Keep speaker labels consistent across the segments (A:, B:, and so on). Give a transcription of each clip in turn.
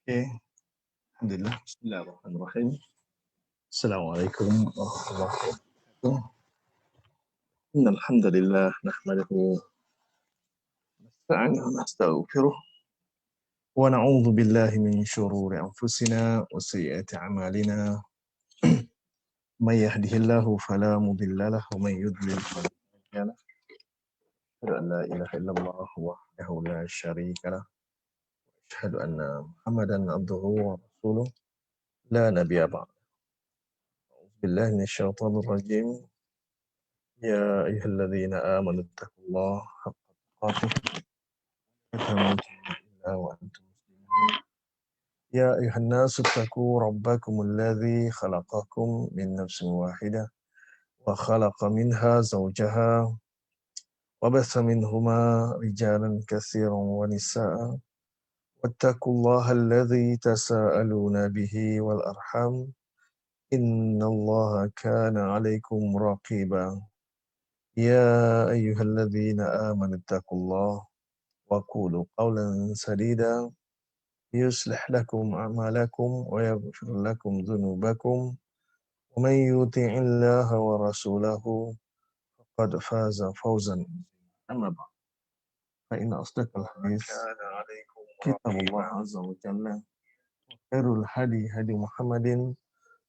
A: Oke, alhamdulillah. Bismillahirrahmanirrahim. Assalamualaikum warahmatullahi wabarakatuh. Innal hamdalillah nahmaduhu wa nastaghfiruh wa na'udzu billahi min shururi anfusina wa sayyiati a'malina. May yahdihillahu fala mudilla lahu wa may yudlil fala hadiya lahu. Asyhadu an la ilaha illallah wahdahu la syarika lahu. Asyhadu anna Muhammadan abduhu wa rasuluh la nabiyya ba'd. A'udzu billahi minasyaitonir rajim. يا أيها الذين آمنوا اتقوا الله حق تقاته ولا تموتن إلا وأنتم مسلمون يا أيها الناس اتقوا ربكم الذي خلقكم من نفس واحدة وخلق منها زوجها وبث منهما رجالا كثيرا ونساء واتقوا الله الذي تساءلون به والأرحام إن الله كان عليكم رقيبا يا أيها الذين آمنوا اتقوا الله وقولوا قولا سديدا يصلح لكم أعمالكم ويغفر لكم ذنوبكم ومن يطع الله ورسوله فقد فاز فوزا. أما بعد فإن أصدق الحديث كتاب الله عز وجل وخير الهدي هدي محمد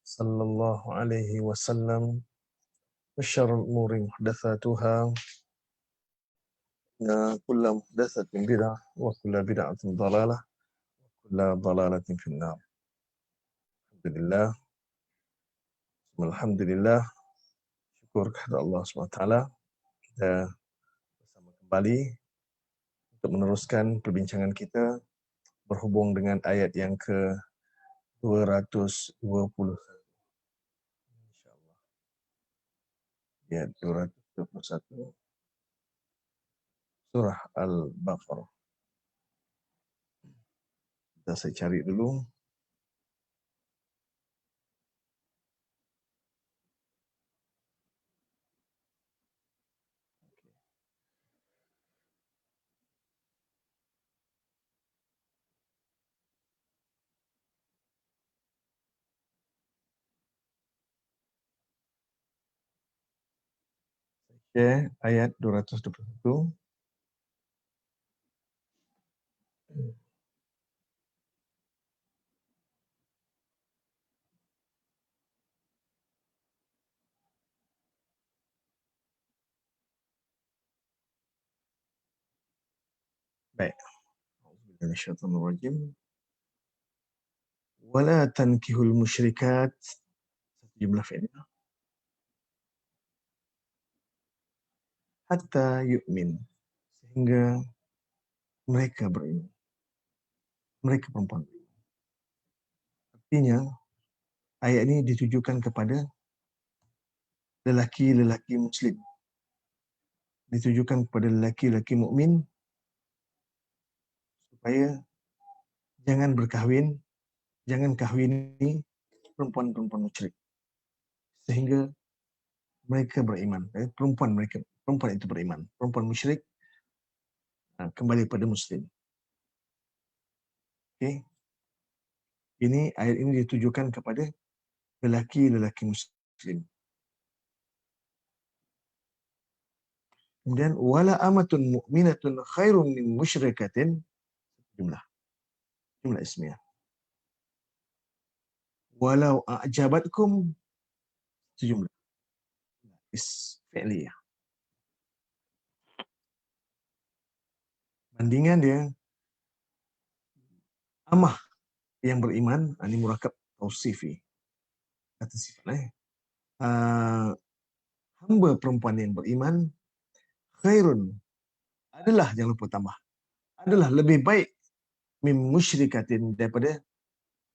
A: صلى الله عليه وسلم وشر الأمور محدثاتها كل محدثة بدعة وكل بدعة ضلالة وكل ضلالة في النار. Alhamdulillah, syukur kepada Allah SWT. Kita bersama kembali untuk meneruskan perbincangan kita berhubung dengan ayat yang ke-221. InsyaAllah. Ayat 221. Surah Al-Baqarah. Saya cari dulu. Oke, ayat 221. Baik. A'udzubillahi wala tankihul musyrikat, satu jumlah fi'il, hatta yu'min, sehingga mereka beriman, mereka perempuan. Artinya ayat ini ditujukan kepada lelaki-lelaki muslim, ditujukan kepada lelaki-lelaki mukmin supaya jangan berkahwin, jangan kahwini perempuan-perempuan musyrik sehingga mereka beriman. Perempuan itu beriman, perempuan musyrik kembali pada muslim. Okey. Ini ayat ini ditujukan kepada lelaki-lelaki muslim. Kemudian wala amatun mu'minatun khairun min musyrikatin, jumlah ismiyah. Walau a'jabatkum, jumlah fi'liyah. Bandingan dia amah yang beriman, ini murakab tausifi, kata sifat. Hamba perempuan yang beriman khairun, adalah, jangan lupa tambah, adalah lebih baik min musyrikatin, daripada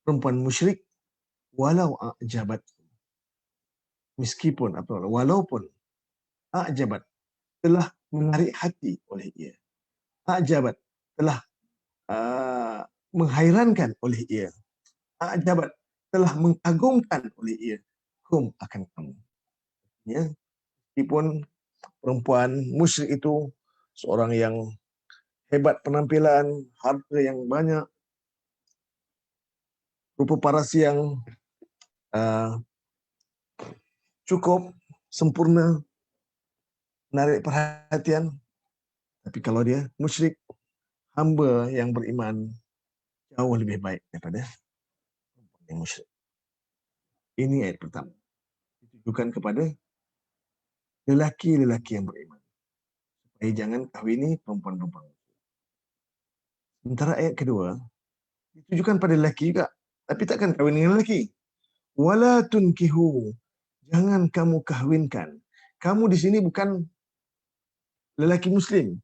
A: perempuan musyrik, walau a'jabat, meskipun atau walaupun a'jabat, telah menarik hati oleh ia, a'jabat, telah menghairankan oleh ia, a'jabat, telah mengagumkan oleh ia, hum, akan kamu. Ya, meskipun perempuan musyrik itu seorang yang hebat penampilan, harta yang banyak, rupa paras yang cukup sempurna, menarik perhatian. Tapi kalau dia musyrik, hamba yang beriman jauh lebih baik daripada yang musyrik. Ini ayat pertama. Ditujukan kepada lelaki-lelaki yang beriman. Supaya jangan kahwini perempuan-perempuan. Sementara ayat kedua, ditujukan pada lelaki juga. Tapi takkan kahwin dengan lelaki. Wala tunkihu. Jangan kamu kahwinkan. Kamu di sini bukan lelaki Muslim.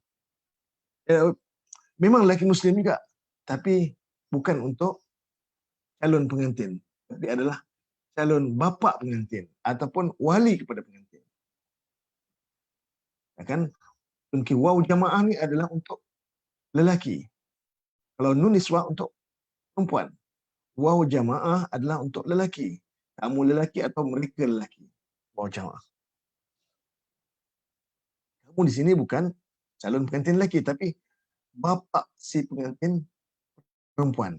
A: Memang lelaki Muslim juga. Tapi bukan untuk calon pengantin. Tapi adalah calon bapa pengantin. Ataupun wali kepada pengantin. Kan? Waw jamaah ni adalah untuk lelaki. Kalau nun niswah untuk perempuan. Waw jamaah adalah untuk lelaki. Kamu lelaki atau mereka lelaki. Waw jamaah. Kamu di sini bukan calon pengantin lelaki, tapi bapa si pengantin perempuan.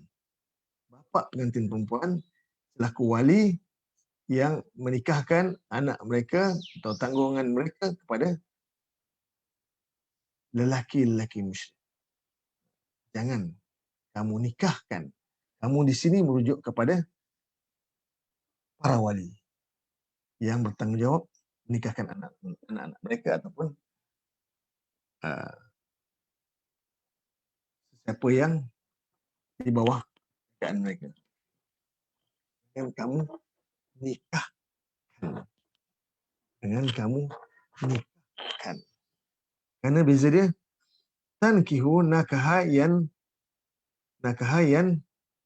A: Bapa pengantin perempuan selaku wali yang menikahkan anak mereka atau tanggungan mereka kepada lelaki-lelaki musyrik. Jangan kamu nikahkan. Kamu di sini merujuk kepada para wali yang bertanggungjawab menikahkan anak-anak mereka ataupun siapa yang di bawah kerajaan mereka. Dengan kamu nikahkan. Dengan kamu nikahkan. Kerana beza dia, tankihu nakahayan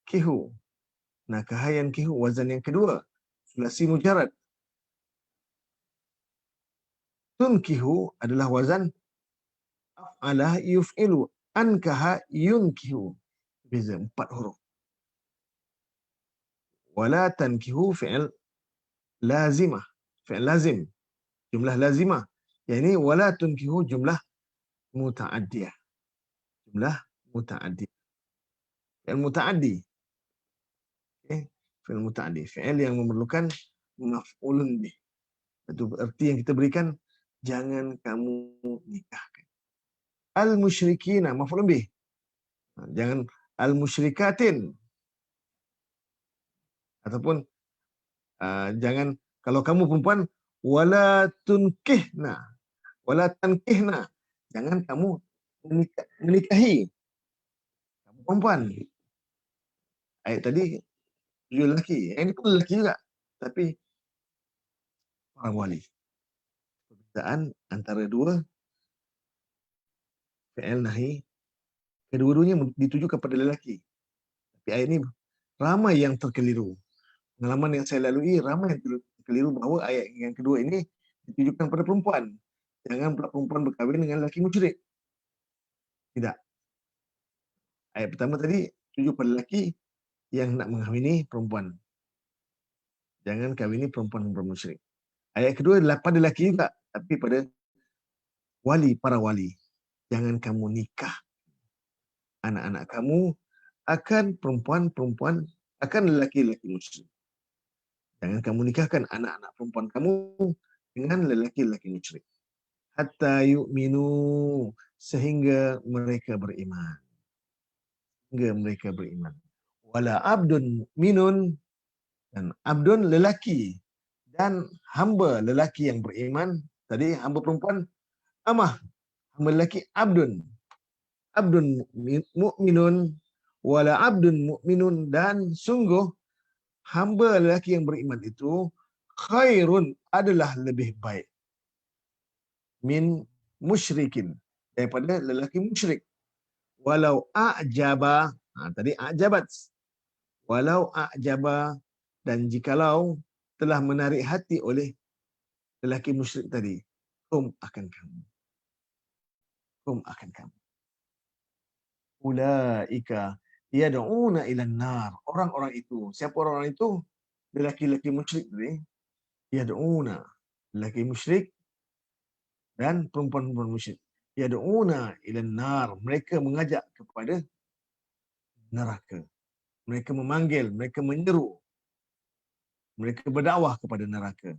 A: kihu. Nakahayan kihu, wazan yang kedua. Sulasi mujarad. Tunkihu adalah wazan af'alah yuf'ilu. Ankaha yunkihu. Beza 4 huruf. Wala tankihu fi'il lazimah. Fi'il lazim. Jumlah lazimah. Yang ini wala tunkihu jumlah muta'addiyah. Jumlah muta'addiyah. Fi'il muta'addi. Okay. Fi'il muta'addi. Fi'il yang memerlukan maf'ulun bih. Itu arti yang kita berikan, jangan kamu nikahkan. Al-musyrikina, maf'ulun bih. Jangan al-musyrikatin. Ataupun jangan, kalau kamu perempuan, wala tunkihna. Wala tankihna. Jangan kamu menikahi. Kamu perempuan. Ayat tadi, tujuh lelaki. Yang ini pun lelaki juga. Tapi, para wali. Perbezaan antara dua fi'il nahi. Kedua-duanya dituju kepada lelaki. Tapi ayat ini ramai yang terkeliru. Pengalaman yang saya lalui, ramai yang terkeliru bahawa ayat yang kedua ini ditujukan pada perempuan. Jangan pula perempuan berkahwin dengan lelaki musyrik. Tidak. Ayat pertama tadi tuju pada lelaki yang nak mengahwini perempuan. Jangan kahwini perempuan-perempuan musyrik. Ayat kedua adalah pada lelaki juga, tapi pada wali, para wali. Jangan kamu nikah anak-anak kamu akan perempuan-perempuan, akan lelaki-lelaki musyrik. Jangan kamu nikahkan anak-anak perempuan kamu dengan lelaki-lelaki musyrik. Hatta yu'minu, sehingga mereka beriman. Sehingga mereka beriman. Wala abdun minun, dan abdun lelaki, dan hamba lelaki yang beriman. Tadi hamba perempuan amah, hamba lelaki abdun. Abdun mu'minun, wala abdun mu'minun, dan sungguh hamba lelaki yang beriman itu khairun, adalah lebih baik, min musyrikin, daripada lelaki musyrik. Walau a'jaba, tadi a'jabat. Walau a'jaba, dan jikalau telah menarik hati oleh lelaki musyrik tadi, hum akan kamu. Hum akan kamu. Ulaika yad'una ila nar. Orang-orang itu, siapa orang-orang itu? Lelaki-lelaki musyrik tadi. Yad'una, lelaki musyrik dan perempuan-perempuan musyrik. Yad'una ila nar. Mereka mengajak kepada neraka. Mereka memanggil, mereka menyeru, mereka berdakwah kepada neraka.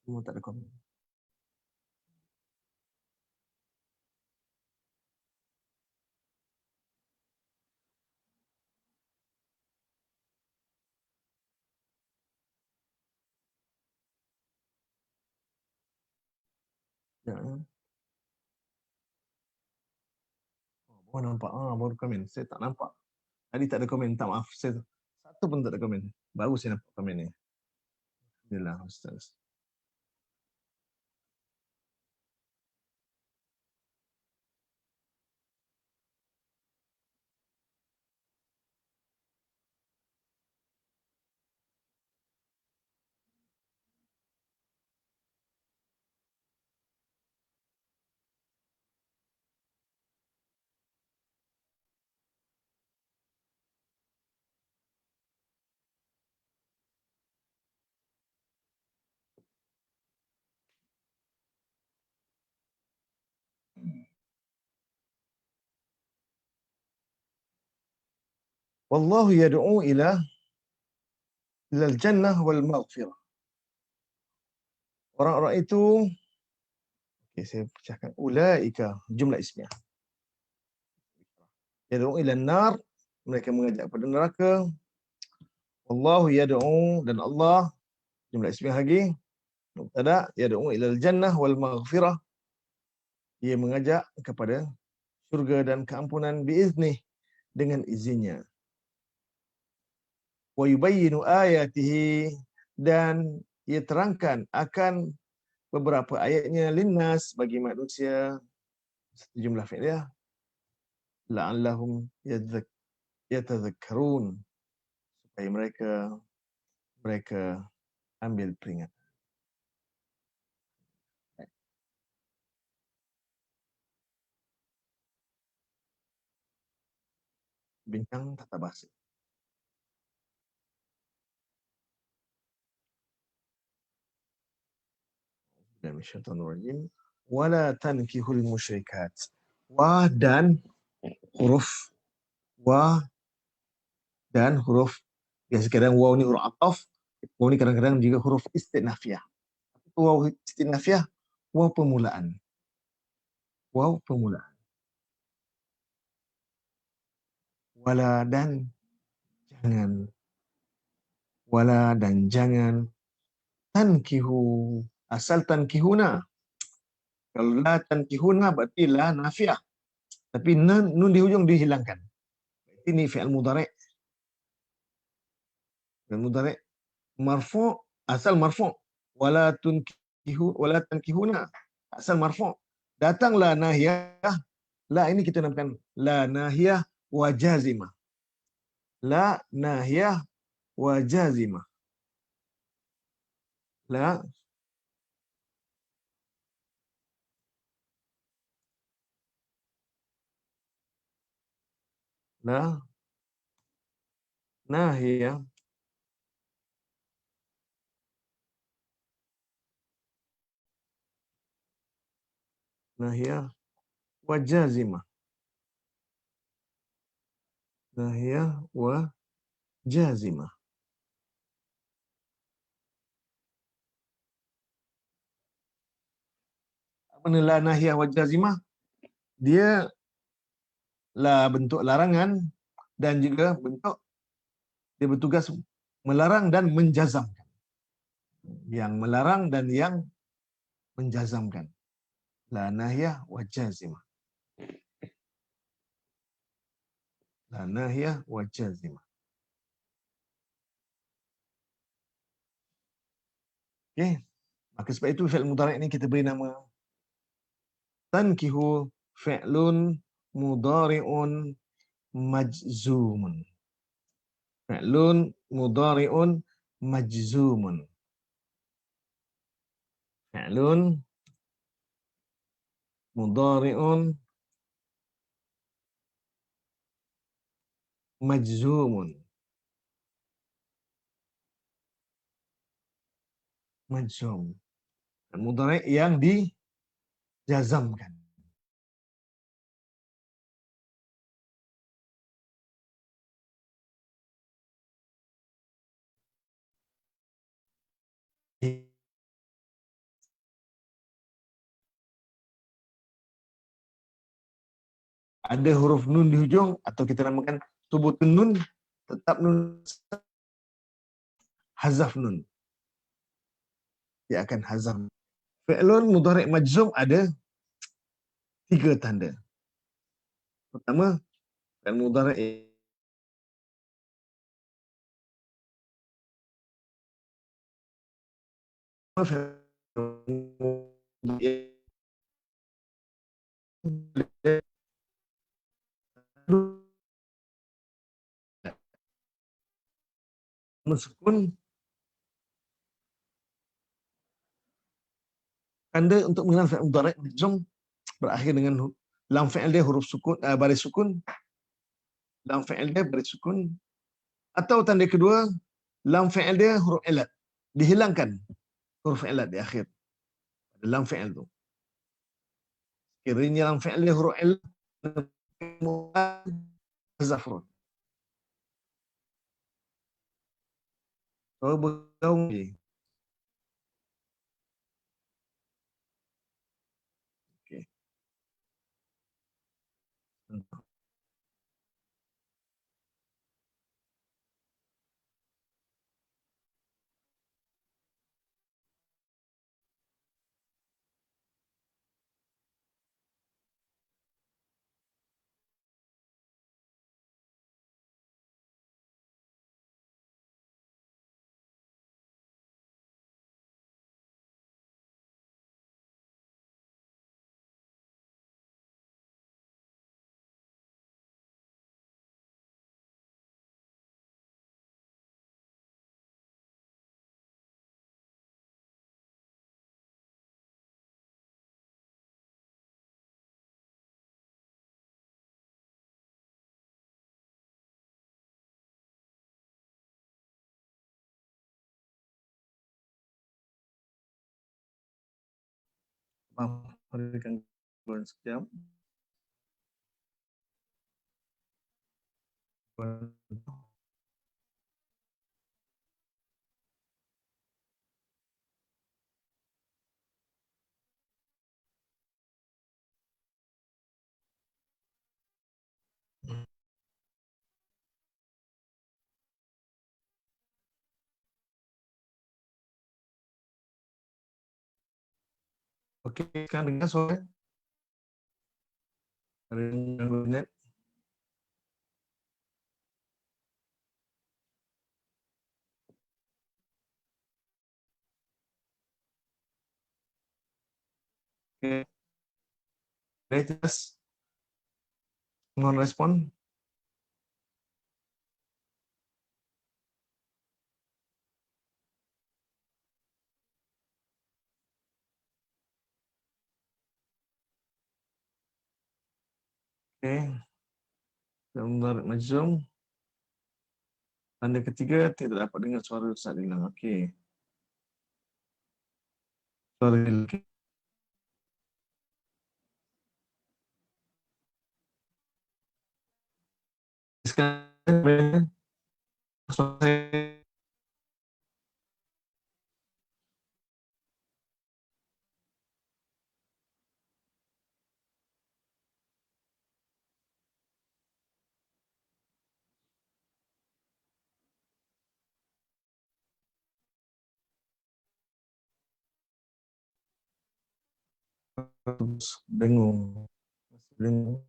A: Semua tak ada komen. Ya. Baru nampak. Baru komen. Saya tak nampak. Tadi tak ada komen. Tak maaf. Saya satu pun tak ada komen. Baru saya nampak komen ni. Alhamdulillah, Ustaz. Wallahu yad'u ila al-jannah wal maghfirah. Orang-orang itu, okay, saya pecahkan. Ulaika, jumlah ismiah. Yad'u ila an-nar, mereka mengajak pada neraka. Wallahu yad'u, dan Allah, jumlah ismiah lagi. Mubtada, yad'u ila al-jannah wal maghfirah. Ia mengajak kepada syurga dan keampunan biiznih, dengan izinnya. Wa yubayyinu ayatihi, dan ia terangkan akan beberapa ayatnya linnas, bagi manusia. Jumlah fi'liyah, la'allahum yatadhakkarun, supaya mereka ambil peringatan. Bincang tata bahasa. Dan syaitanir wala tankihul musyrikat. Wa, dan huruf wa, dan huruf, biasa kadang waw ni huruf ataf, waw ni kadang-kadang juga huruf istinafiyah. Waw istinafiyah, waw permulaan. Waw permulaan. Wala, dan jangan. Wala, dan jangan. Tankihu, asal tankihuna. Kalau la tankihuna berarti la nafiah. Tapi nun di hujung dihilangkan. Ini fi'al mudhari'. Fi'al mudhari' marfu', asal marfu'. Wala tankihuna, asal marfu'. Datanglah nahiyah. La ini kita namakan la nahiyah wa jazimah. La nahiyah wa jazimah. La la nahiyah nahiyah wa jazimah. Nahiyah wa jazimah. Apa ni la nahiyah wa jazimah? Dia lah bentuk larangan, dan juga bentuk dia bertugas melarang dan menjazamkan. Yang melarang dan yang menjazamkan. La nahiyah wa jazimah. La nahiyah wa jazimah. Okey. Maka sebab itu fi'il mudhari' ini kita beri nama tankihu fi'lun mudhari'un majzumun. Fi'lun mudhari'un majzumun. Fi'lun mudhari'un majzumun. Majzum. Mudhari' yang jazamkan. Ada huruf nun di hujung atau kita namakan subutun nun, tetap nun hazaf nun. Dia akan hazaf. Fi'lun mudhari' majzum ada 3 tanda. Pertama, fi'il mudhari' meskipun tanda untuk mengenal fi'il mudhari' majzum berakhir dengan lam fi'il dia huruf sukun, baris sukun, lam fi'il dia baris sukun, atau tanda kedua lam fi'il dia huruf ilat, dihilangkan huruf ilat di akhir lam fi'il tu. Kiranya lam fi'il dia huruf ilat zafrun. Oh, bergaung. Okay. Maaf, berikan bulan sekejap. Oke, sekarang dengar suara. Ada yang ganggu net. Oke, jelas. Mohon respon. Oke, gambar majum. Tanda ketiga tidak dapat dengar suara Ustaz hilang. Oke. Suara hilang. Sekarang suara dengung. Dengung.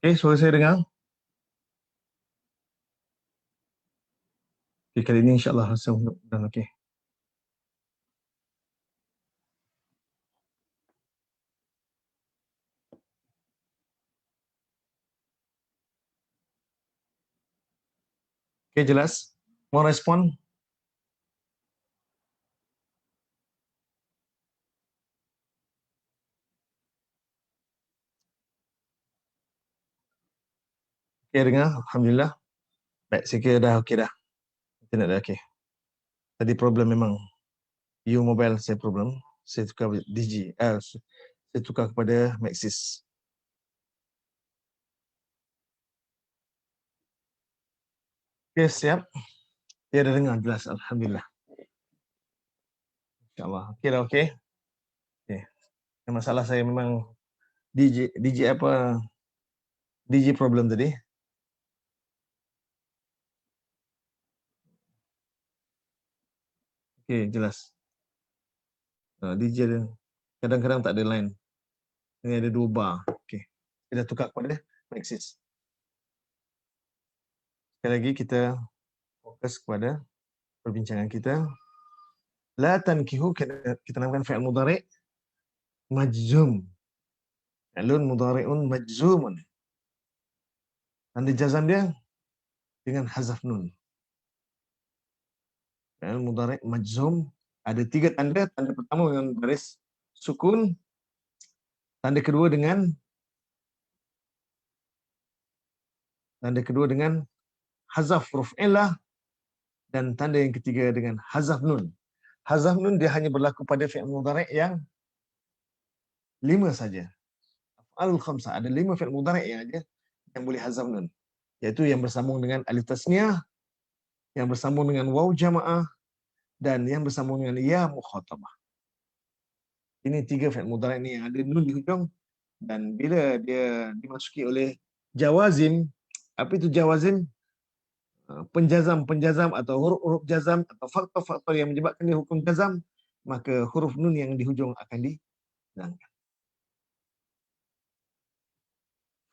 A: Oke, suara saya dengar. Okay, kali ini insyaAllah langsung dan okey. Okay, jelas? Mau respon? Okay, dengar? Alhamdulillah. Baik, saya kira dah okey dah. Internet dah okey. Tadi problem memang U Mobile saya problem. Saya tukar saya tukar kepada Maxis. Okay, siap. Dia dah dengar jelas. Alhamdulillah. InsyaAllah. Okey dah okey. Okay. Masalah saya memang DJ problem tadi. Okey, jelas. DJ dia kadang-kadang tak ada line. Ini ada 2 bar. Okey. Kita tukar kepada Maxis. Sekali lagi kita fokus kepada perbincangan kita. La tankihu kita namakan fi'il mudhari' majzum. Fi'lun mudhari'un majzumun. Tanda jazam dia dengan hazaf nun. Fi'il mudhari' majzum ada 3 tanda. Tanda pertama dengan baris sukun. Tanda kedua dengan hazaf huruf illah, dan tanda yang ketiga dengan hazaf nun. Hazaf nun dia hanya berlaku pada fi'il mudhari' yang 5 saja. Af'alul khamsah ada 5 fi'il mudhari' yang aja yang boleh hazaf nun, iaitu yang bersambung dengan alif tasniyah, yang bersambung dengan waw jamaah, dan yang bersambung dengan ya mukhatabah. Ini 3 fi'il mudhari' ni yang ada nun di hujung, dan bila dia dimasuki oleh jawazim, apa itu jawazim? Penjazam atau huruf-huruf jazam atau faktor-faktor yang menyebabkan dia hukum jazam, maka huruf nun yang di hujung akan dihilangkan.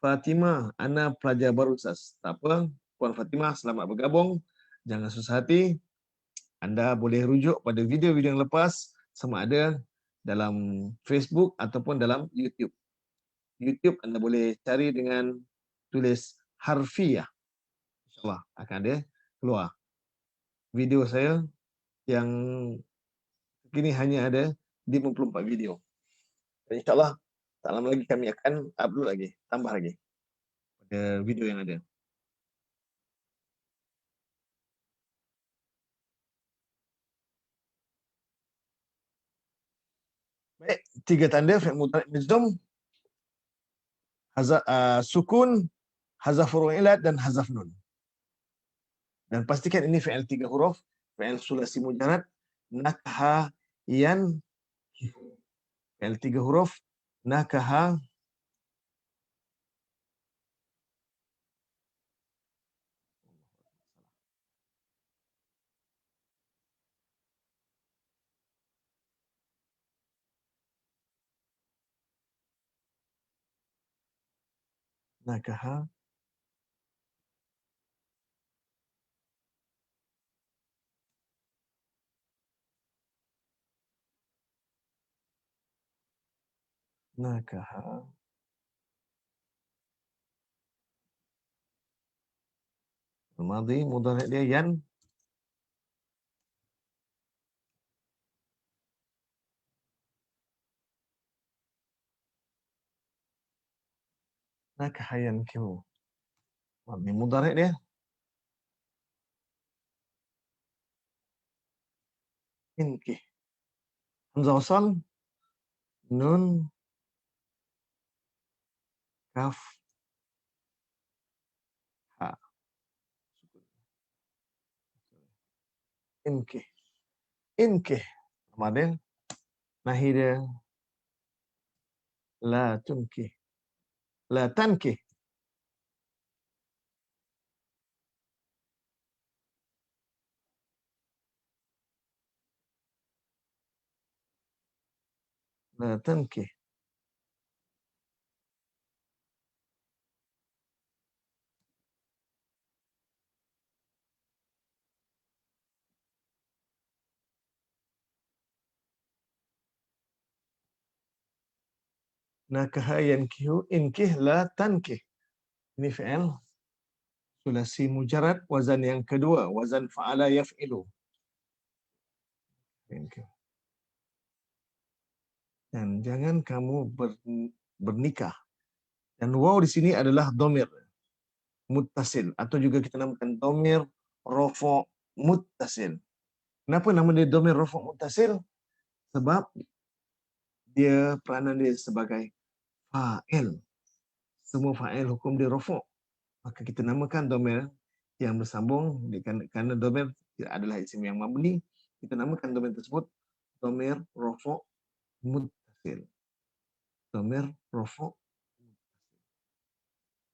A: Fatimah, ana pelajar baru Ustaz. Tak apa, Puan Fatimah, selamat bergabung. Jangan susah hati. Anda boleh rujuk pada video-video yang lepas sama ada dalam Facebook ataupun dalam YouTube. YouTube Anda boleh cari dengan tulis harfiah. InsyaAllah akan ada keluar video saya yang kini hanya ada 54 video. Dan insyaAllah tak lama lagi kami akan upload lagi, tambah lagi pada video yang ada. Baik, 3 tanda fi'il mudhari' majzum, sukun, hazaf huruf illat dan hazaf nun. Dan pastikan ini fi'il 3 huruf, fi'il sulasi mujarrad, nakaha yan, fi'il 3 huruf, nakaha nakaha nakaha madhi mudhari' dia yan, nakaha yankihu. Madhi mudhari' dia inkih. Hamzah wasal, nun, kaf, ha. Inkih. Inkih. Madhi nahi dia la tunkih. La tankih. La tankih. nakaha yankihu, inkih la tankih. Ini fi'il sulasi mujarad, wazan yang kedua, wazan fa'ala yaf'ilu. Yankih. Dan jangan kamu bernikah. Dan waw di sini adalah domir muttasil, atau juga kita namakan domir rofa muttasil. Kenapa nama dia domir rofa muttasil? Sebab dia peranan dia sebagai fa'il. Semua fa'il hukum dia rofa. Maka kita namakan domir yang bersambung kerana domir adalah isim yang mabni. Kita namakan domir tersebut domir rofa muttasil. Domir rofa.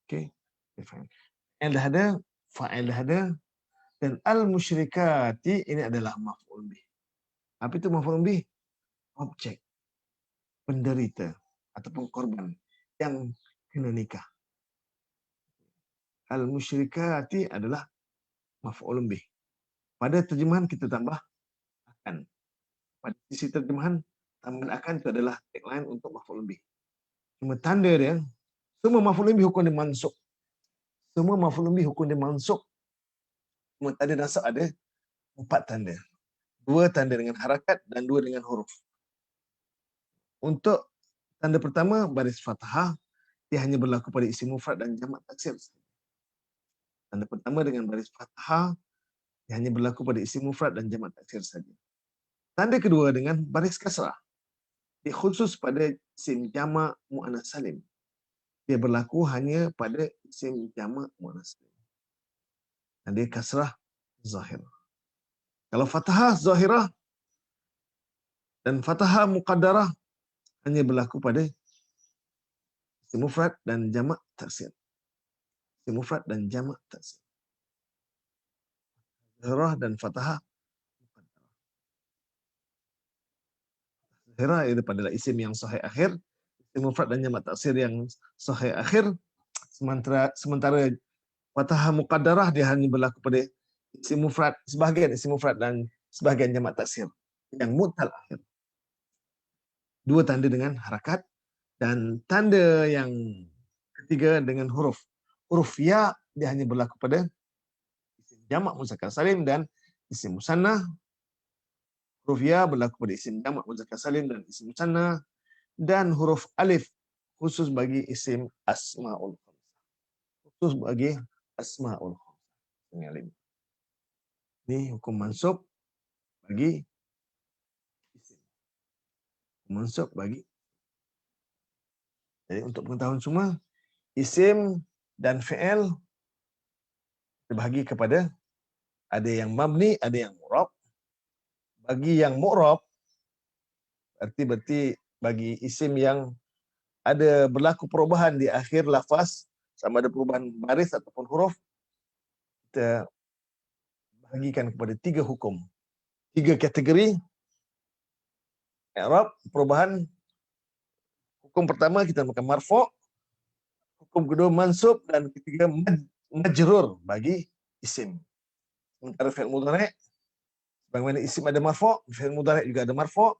A: Okey. Fa'il dah ada, fa'il dah ada, dan al-musyrikati ini adalah maf'ul bih. Apa itu maf'ul bih? Objek, penderita ataupun korban yang kena nikah. Al-musyrikati adalah maf'ul bih. Pada terjemahan kita tambah akan. Pada sisi terjemahan tambahan akan itu adalah tagline untuk maf'ul bih. Cuma tanda dia, semua maf'ul bih hukum dia mansub. Semua maf'ul bih hukum dia mansub. Cuma tanda nasab ada 4 tanda. 2 tanda dengan harakat dan 2 dengan huruf. Untuk tanda pertama, baris fathah, dia hanya berlaku pada isim mufrad dan jamak taksir. Tanda pertama dengan baris fathah, dia hanya berlaku pada isim mufrad dan jamak taksir saja. Tanda kedua dengan baris kasrah, dia khusus pada isim jamak muannas salim. Dia berlaku hanya pada isim jamak muannas salim. Dan dia kasrah zahir. Kalau fathah zahirah dan fathah muqaddarah hanya berlaku pada isim mufrad dan jamak taksir. Isim mufrad dan jamak taksir. Zahirah dan fathah muqaddarah. Zahirah itu adalah isim yang sahih akhir, isim mufrad dan jamak taksir yang sahih akhir. Sementara fathah muqaddarah dia hanya berlaku pada isim mufrad, sebahagian isim mufrad dan sebahagian jamak taksir yang mu'tal akhir. 2 tanda dengan harakat, dan tanda yang ketiga dengan huruf. Huruf ya dia hanya berlaku pada isim jamak muzakkar salim dan isim musanna. Huruf ya berlaku pada isim jamak muzakkar salim dan isim musanna, dan huruf alif khusus bagi isim asmaul khamsah. Khusus bagi asmaul khamsah. Ini hukum mansub bagi isim. Mansub bagi. Jadi untuk pengetahuan semua, isim dan fi'il terbahagi kepada ada yang mabni, ada yang mu'rab. Bagi yang mu'rab, berarti bagi isim yang ada berlaku perubahan di akhir lafaz, sama ada perubahan baris ataupun huruf, kita bahagikan kepada 3 hukum. 3 kategori i'rab, perubahan. Hukum pertama kita makan marfu', hukum kedua mansub, dan ketiga majrur bagi isim. Sementara fi'il mudhari', bagaimana isim ada marfu', fi'il mudhari' juga ada marfu'.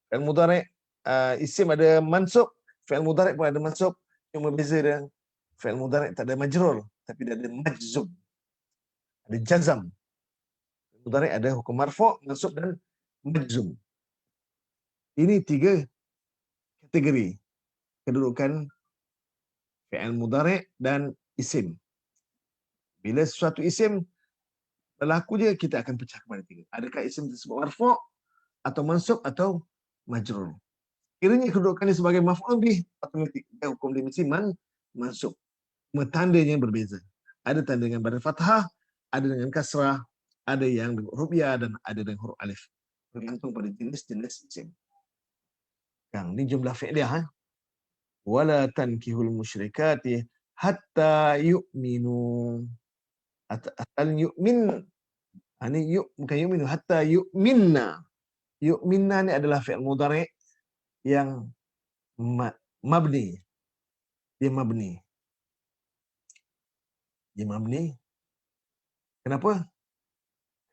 A: Fi'il mudhari' isim ada mansub, fi'il mudhari' pun ada mansub. Cuma beza dia, fi'il mudhari' tak ada majrur, tapi dia ada majzum. Ada jazam. Fi'il mudhari' ada hukum marfu', mansub dan majzum. Ini 3 kategori kedudukan fi'il mudhari' dan isim. Bila sesuatu isim berlaku je, kita akan pecah kepada 3. Adakah isim tersebut marfu', atau mansub, atau majrur. Kiranya kedudukannya sebagai maf'ul bih, automatik dia hukum dia mesti mansub. Cuma tandanya berbeza. Ada tanda dengan baris fathah, ada dengan kasrah, ada yang dengan huruf ya, dan ada dengan huruf alif. Bergantung pada jenis-jenis isim. Yang ini jumlah fi'liyah. Wala tankihul musyrikati hatta yu'minu. Hatta yu'min. Ini bukan yu'minu, hatta yu'minna. Yu'minna ni adalah fi'il mudhari' yang mabni. Dia mabni. Dia mabni. Kenapa?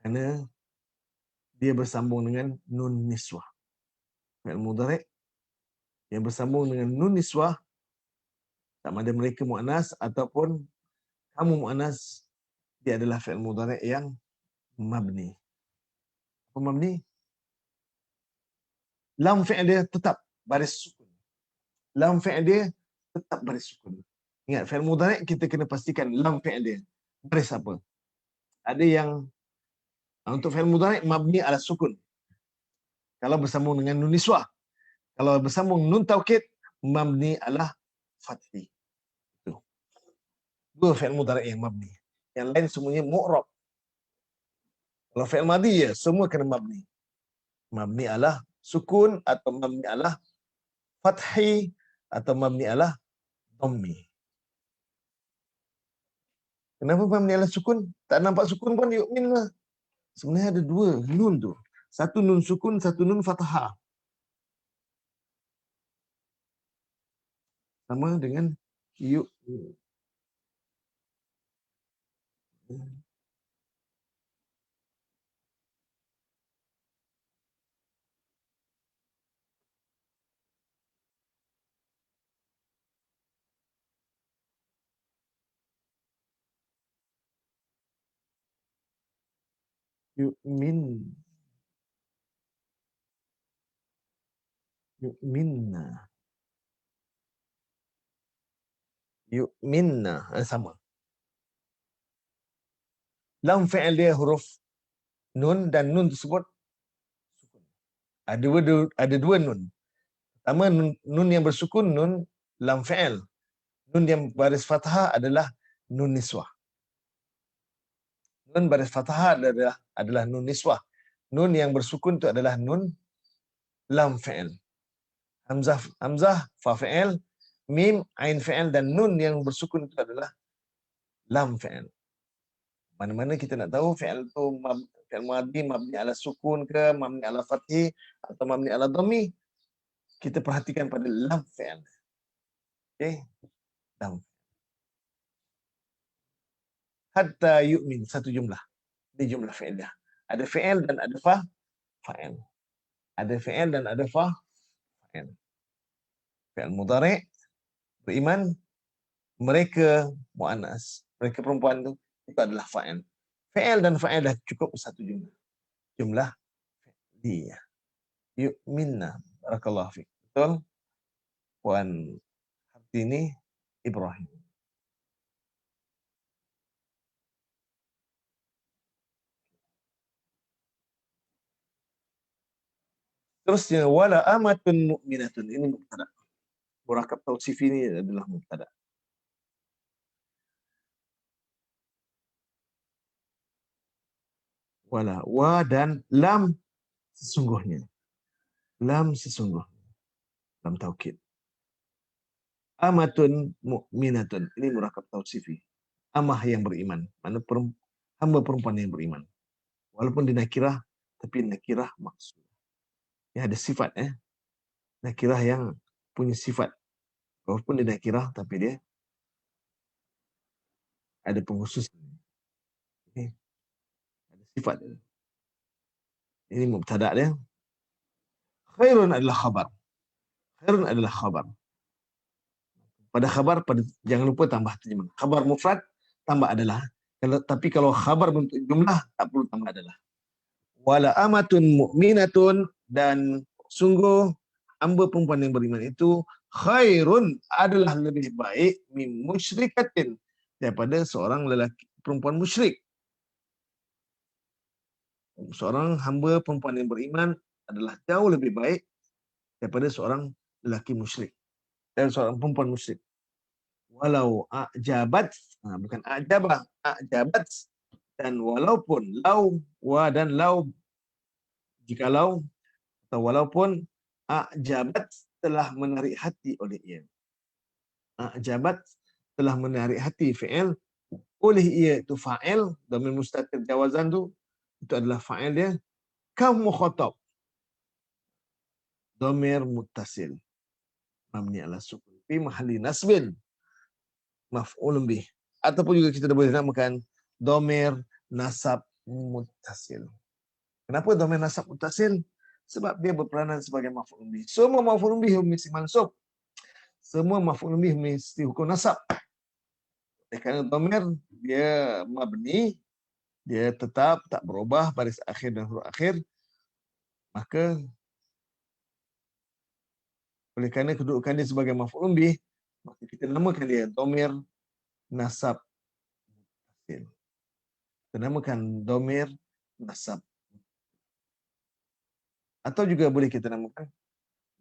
A: Kerana dia bersambung dengan nun niswah. Fi'il mudhari' yang bersambung dengan nun niswah, sama ada mereka muannas ataupun kamu muannas, dia adalah fi'il mudhari' yang mabni. Apa mabni? Lam fi'il dia tetap baris sukun. Lam fi'il dia tetap baris sukun. Ingat, fi'il mudhari' kita kena pastikan lam fi'il dia baris apa. Ada yang untuk fi'il mudhari' mabni ala sukun kalau bersambung dengan nun niswah. Kalau bersambung nun taukid, mabni ala fathi. Itu. Dua fi'il mudhari' yang mabni. Yang lain semuanya mu'rab. Kalau fi'il madhi ya, semua kena mabni. Mabni ala sukun atau mabni ala fathi atau mabni ala dhammi. Kenapa mabni ala sukun? Tak nampak sukun pun yu'min lah. Sebenarnya ada dua nun tu. Satu nun sukun, satu nun fathah. Sama dengan yu'min. Yu'min. Yu'minna. Yu'minna. Sama. Lam fi'il dia huruf nun dan nun tersebut sukun. Ada dua nun. Pertama, nun yang bersukun, nun lam fi'il. Nun yang baris fathah adalah nun niswah. Nun baris fathah adalah nun niswah. Nun yang bersukun itu adalah nun lam fi'il. Hamzah fa fi'il, mim ain fi'il, dan nun yang bersukun itu adalah lam fi'il. Mana-mana kita nak tahu fi'il tu fi'il madhi mabni ala sukun ke, mabni ala fathi atau mabni ala dhammi, kita perhatikan pada lam fi'il. Okey? Lam. Hatta yu'min, satu jumlah. Ini jumlah fi'il. Ada fi'il dan ada fa'il. Ada fi'il dan ada fa'il. Fi'il mudhari' beriman, mereka muannas, mereka perempuan itu adalah fa'il. Fi'il dan fa'il dah cukup satu jumlah. Jumlah fi'liyah. Yu'minna. Barakallahu fiik. Betul? Puan Hartini Ibrahim. Terusnya wala amatun mu'minatun, ini mubtada. Murakab tausifi ini adalah mubtada. Wala, wa dan lam sesungguhnya. Lam sesungguhnya. Lam taukid. Amatun mu'minatun, ini murakab tausifi. Amah yang beriman, mana hamba perempuan yang beriman. Walaupun dia nakirah, tapi nakirah maksud. Ya, ada sifat nakirah yang punya sifat. Walaupun dia nakirah, tapi dia ada pengkhususan. Ada sifat. Ini mubtada dia. Khairun adalah khabar. Khairun adalah khabar. Pada khabar, jangan lupa tambah terjemah. Khabar mufrad, tambah adalah. Tapi kalau khabar bentuk jumlah, tak perlu tambah adalah. Wala amatun mu'minatun, dan sungguh hamba perempuan yang beriman itu khairun adalah lebih baik min musyrikatin, daripada seorang lelaki perempuan musyrik. Seorang hamba perempuan yang beriman adalah jauh lebih baik daripada seorang lelaki musyrik dan seorang perempuan musyrik. Walau ajabat, bukan ajabah, ajabat, dan walaupun lau, wa dan lau, jikalau atau walaupun ajabat telah menarik hati oleh ia. Ajabat telah menarik hati fi'il oleh ia, itu fa'il, dhamir mustatir jawazan tu, itu adalah fa'il dia. Kaf mukhatab, dhamir muttasil, mabni ala sukun fi mahalli nasbin, maf'ulun bih. Ataupun juga kita boleh namakan dhamir nasab muttasil. Kenapa dhamir nasab muttasil? sebab dia berperanan sebagai maf'ul bih. Semua maf'ul bih mesti mansub. Semua maf'ul bih mesti hukum nasab. Kerana dhamir dia mabni, dia tetap tak berubah baris akhir dan huruf akhir, maka oleh kerana kedudukan dia sebagai maf'ul bih, maka kita namakan dia dhamir nasab muttasil. Kita namakan dhamir nasab. Atau juga boleh kita namakan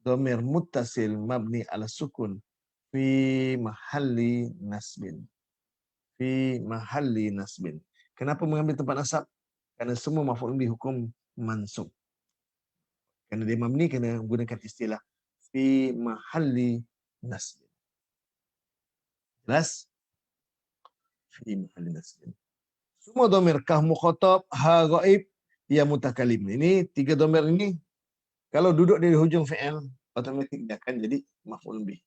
A: dhamir muttasil mabni ala sukun fi mahalli nasbin. Fi mahalli nasbin. Kenapa mengambil tempat nasab? Kerana semua maf'ul bih hukum mansub. Kerana dia mabni kena gunakan istilah fi mahalli nasbin. Jelas? Fi mahalli nasbin. Semua dhamir kah mukhatab, ha ghaib, ya mutakalim. Ini tiga dhamir ini kalau duduk di hujung fi'il, otomatik dia akan jadi maf'ul bih.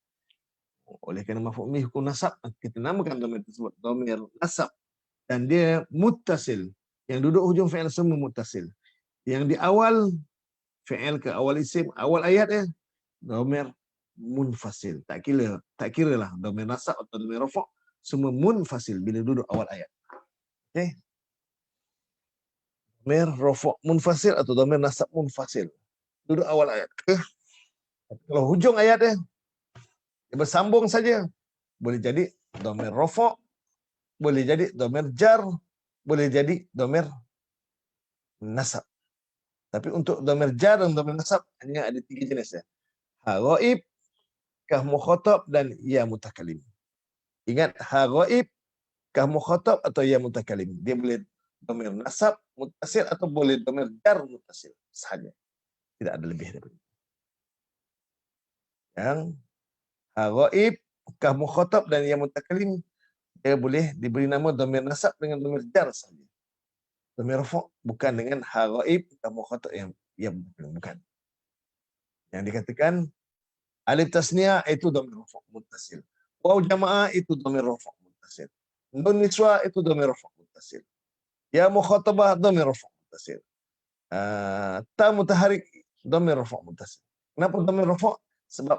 A: Oleh kerana maf'ul bih hukum nasab, kita namakan dhamir tersebut dhamir nasab. Dan dia muttasil. Yang duduk hujung fi'il semua muttasil. Yang di awal fi'il ke awal isim, awal ayat dhamir munfasil. Tak kira lah dhamir nasab atau dhamir rafa', semua munfasil bila duduk awal ayat. Okey. Dhamir rafa' munfasil atau dhamir nasab munfasil. Duduk awal ayat. Kalau hujung ayat dia bersambung saja, boleh jadi dhamir rafa', boleh jadi dhamir jar, boleh jadi dhamir nasab. Tapi untuk dhamir jar dan dhamir nasab hanya ada tiga jenis ya. Ha ghaib, kah mukhatab dan ya mutakalim. Ingat, ha ghaib, kah mukhatab atau ya mutakalim. Dia boleh dhamir nasab muttasil atau boleh dhamir jar muttasil sahaja. Tidak ada lebih daripada itu. Yang ha ghaib, kah mukhatab dan ya mutakalim, dia boleh diberi nama dhamir nasab dengan dhamir jar sahaja. Dhamir rafa' bukan dengan ha ghaib, kah mukhatab yang bukan. Yang dikatakan alif tasniah itu dhamir rafa' muttasil. Waw jamaah itu dhamir rafa' muttasil. Nun niswa itu dhamir rafa' muttasil. Ya mukhatabah dhamir rafa' muttasil. Ta mutaharik dhamir rafa' muttasil. Kenapa dhamir rafa'? Sebab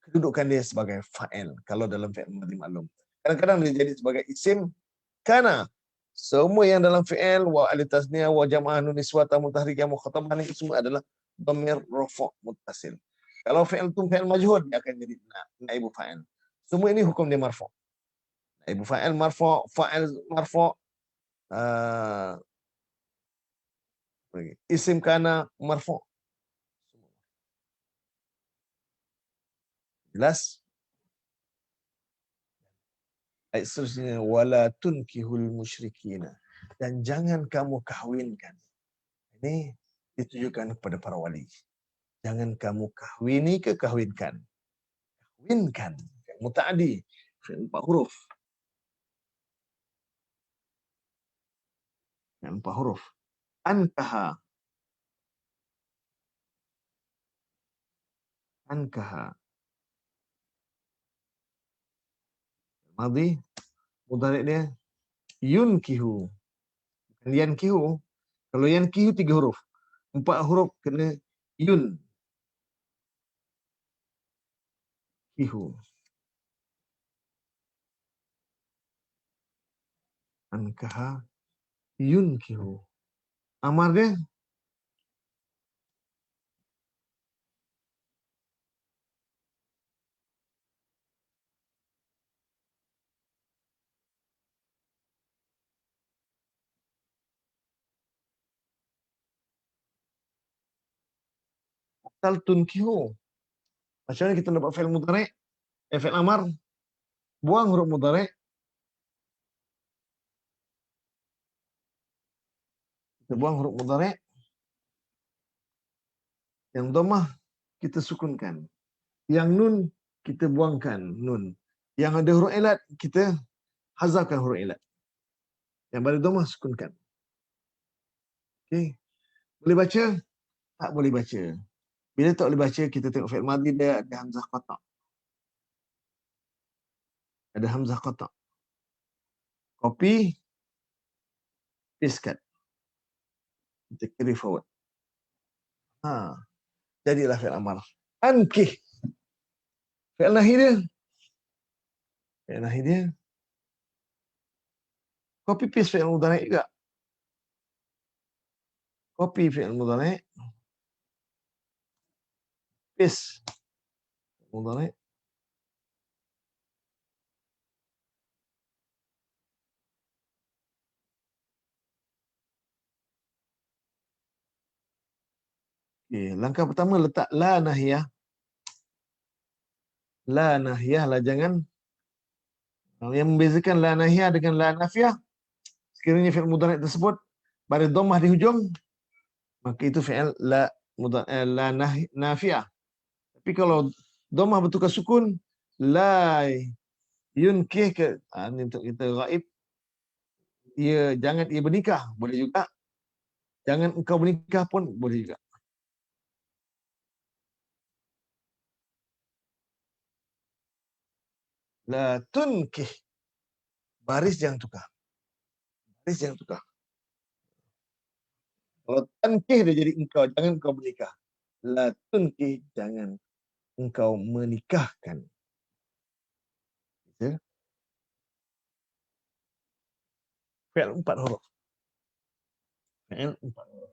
A: kedudukan dia sebagai fa'il kalau dalam fi'il madhi maklum. Kadang-kadang dia jadi sebagai isim kana. Semua yang dalam fi'il wa alif tasniah wa jamaah nun niswa ta mutaharik ya mukhatabah ini semua adalah dhamir rafa' muttasil. Kalau fi'il tu fi'il majhul dia akan jadi naibu fa'il. Semua ini hukum dia marfu'. Naibu fa'il marfu', fa'il marfu', isim kana marfu'. Jelas? Ayat seterusnya wala tunkihul musyrikina, dan jangan kamu kahwinkan. Ini ditujukan kepada para wali. Jangan kamu kahwini ke kahwinkan. Kahwinkan. Muta'adi. 4 huruf. 4 huruf. Ankaha. Ankaha. Madhi. Mudhari' dia. Yunkihu. Bukan yankihu. Kalau yankihu 3 huruf. 4 huruf kena yun. Kihu. Ankaha. Yunkihu. Amar dia. Asal tunkihu. Macam mana kita dapat fi'il mudhari'? Fi'il amar. Buang huruf mudhari'. Kita buang huruf mudhari'. Yang dhammah kita sukunkan. Yang nun kita buangkan nun. Yang ada huruf ilat kita hazafkan huruf ilat. Yang pada dhammah sukunkan. Okey. Boleh baca? Tak boleh baca. Bila tak boleh baca, kita tengok fi'il madhi dia ada hamzah qata'. Ada hamzah qata'. Copy, paste kat. Kita carry forward. Jadilah fi'il amar. Ankih. Fi'il nahi dia. Fi'il nahi dia. Copy paste fi'il mudhari' juga. Copy fi'il mudhari'. Paste mudhari'. Okay. Langkah pertama letak la nahiyah. La nahiyah lah, jangan. Yang membezakan la nahiyah dengan la nafiyah, sekiranya fi'il mudhari' tersebut pada dhammah di hujung, maka itu fi'il la nafiyah. Tapi kalau dhammah bertukar sukun, la yunkih ke ini untuk kita ghaib, jangan ia bernikah, boleh juga. Jangan engkau bernikah pun boleh juga. La tunkih. Baris jangan tukar. Baris jangan tukar. Kalau tankih dia jadi engkau, jangan engkau bernikah. La tunkih, jangan engkau menikahkan. Ya? Fi'il 4 huruf. Fi'il 4 huruf.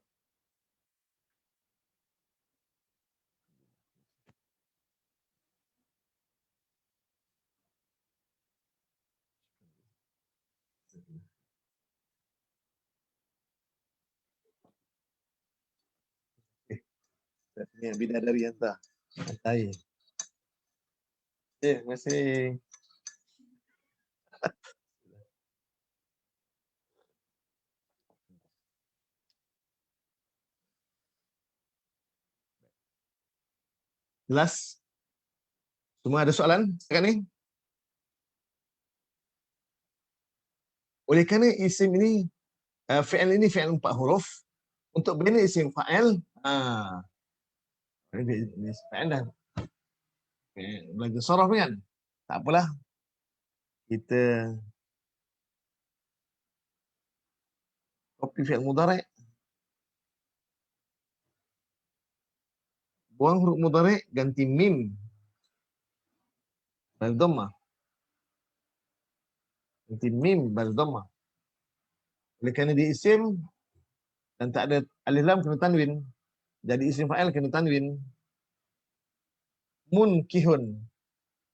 A: Ini bidadari hantar. Saya. Terima kasih. Jelas? Semua ada soalan sekarang ni? Oleh kerana isim ini, fi'il ini fi'il 4 huruf, untuk bina isim fa'il, ini fi'il dah. Belajar sorof kan? Tak apalah. Kita copy fi'il mudhari'. Buang huruf mudhari', ganti mim. Bal dhammah. Ganti mim bal dhammah. Oleh kerana dia isim dan tak ada alif lam, kena tanwin. Jadi isim fa'il kena tanwin. Munkihun.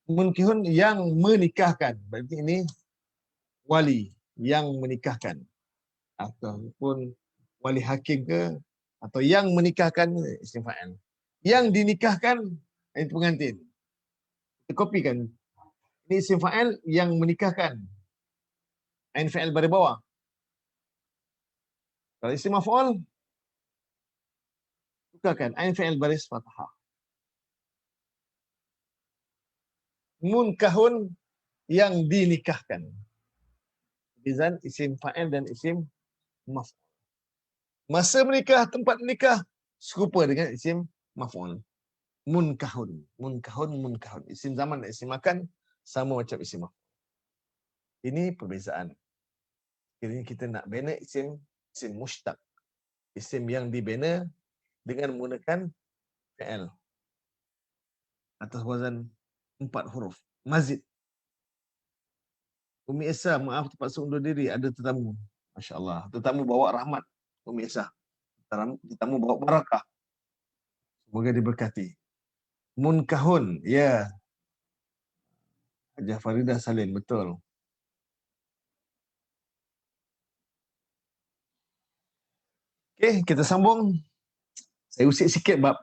A: Munkihun yang menikahkan. Berarti ini wali yang menikahkan. Ataupun wali hakim ke, atau yang menikahkan, isim fa'il. Yang dinikahkan, itu pengantin. Kita kopikan. Ini isim fa'il yang menikahkan. Ain fa'il baris bawah. Kalau isim maf'ul, tukarkan ain fa'il baris fathah. Munkahun yang dinikahkan. Bizan isim fa'il dan isim maf'ul. Masa menikah, tempat menikah serupa dengan isim maf'ul. Munkahun, munkahun, munkahun. Isim zaman dan isim makan sama macam isim maf'ul. Ini perbezaan. Kiranya kita nak bina isim mushtaq. Isim yang dibina dengan menggunakan fi'il atas wazan 4 huruf. Mazid. Umi Esa, maaf terpaksa undur diri, ada tetamu. Masya Allah. Tetamu bawa rahmat. Umi Esa. Tetamu bawa barakah. Semoga diberkati. Munkahun. Ya. Hajah Faridah Salim. Betul. Okey, kita sambung. Saya usik sikit bab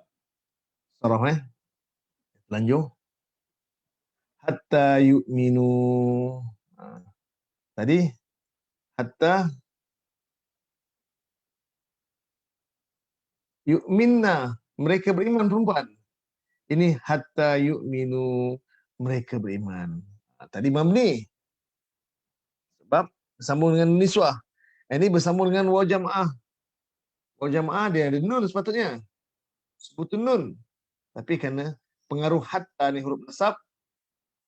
A: surah. Lanjut. Hatta yu'minu. Tadi. Hatta yu'minna. Mereka beriman perempuan. Ini hatta yu'minu. Mereka beriman. Tadi mabni. Sebab bersambung dengan niswah. Ini bersambung dengan waw jam'ah. Waw jam'ah dia ada nun sepatutnya. Sebutun nun. Tapi kerana pengaruh hatta ni huruf nasab,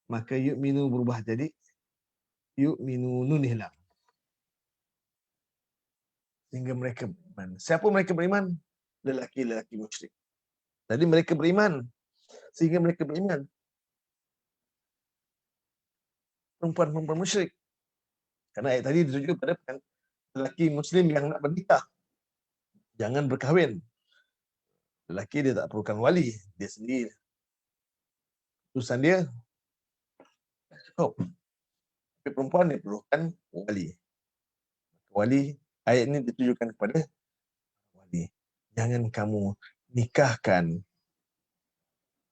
A: maka yu'minu berubah jadi yu'minu nun hilang. Sehingga mereka beriman. Siapa mereka beriman? lelaki-lelaki musyrik. Jadi mereka beriman. Sehingga mereka beriman. Perempuan-perempuan musyrik. Karena ayat tadi dituju pada lelaki muslim yang nak bernikah. Jangan berkahwin. Lelaki dia tak perlukan wali. Dia sendiri. Urusan dia cukup. Tapi perempuan dia perlukan wali. Wali, ayat ini ditujukan kepada wali. Jangan kamu nikahkan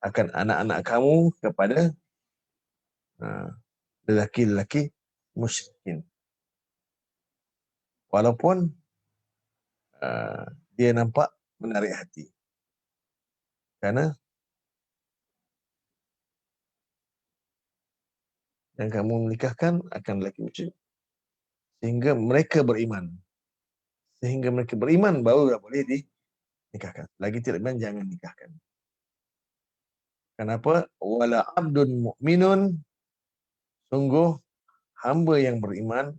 A: akan anak-anak kamu kepada lelaki-lelaki musyrikin. Walaupun dia nampak menarik hati. Karena yang kamu menikahkan akan lelaki musyrik. Sehingga mereka beriman. Sehingga mereka beriman baru boleh dinikahkan. Lagi tidak beriman jangan nikahkan. Kenapa? Wala abdun mu'minun, sungguh hamba yang beriman,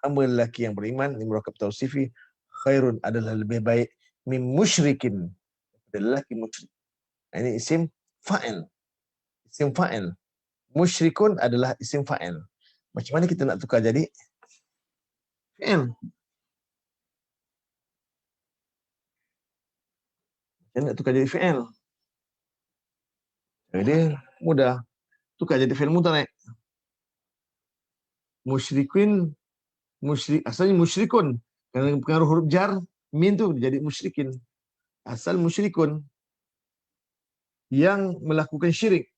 A: hamba lelaki yang beriman, ini merupakan tausifi, khairun adalah lebih baik min musyrikin, daripada lelaki musyrik. Ini isim fa'il. Isim fa'il. Musyrikun adalah isim fa'il. Macam mana kita nak tukar jadi fi'il? Macam nak tukar jadi fi'il? Jadi mudah. Tukar jadi fi'il mudhari'. Musyrikin, asalnya musyrikun. Kerana pengaruh huruf jar, min tu jadi musyrikin. Asal musyrikun yang melakukan syirik.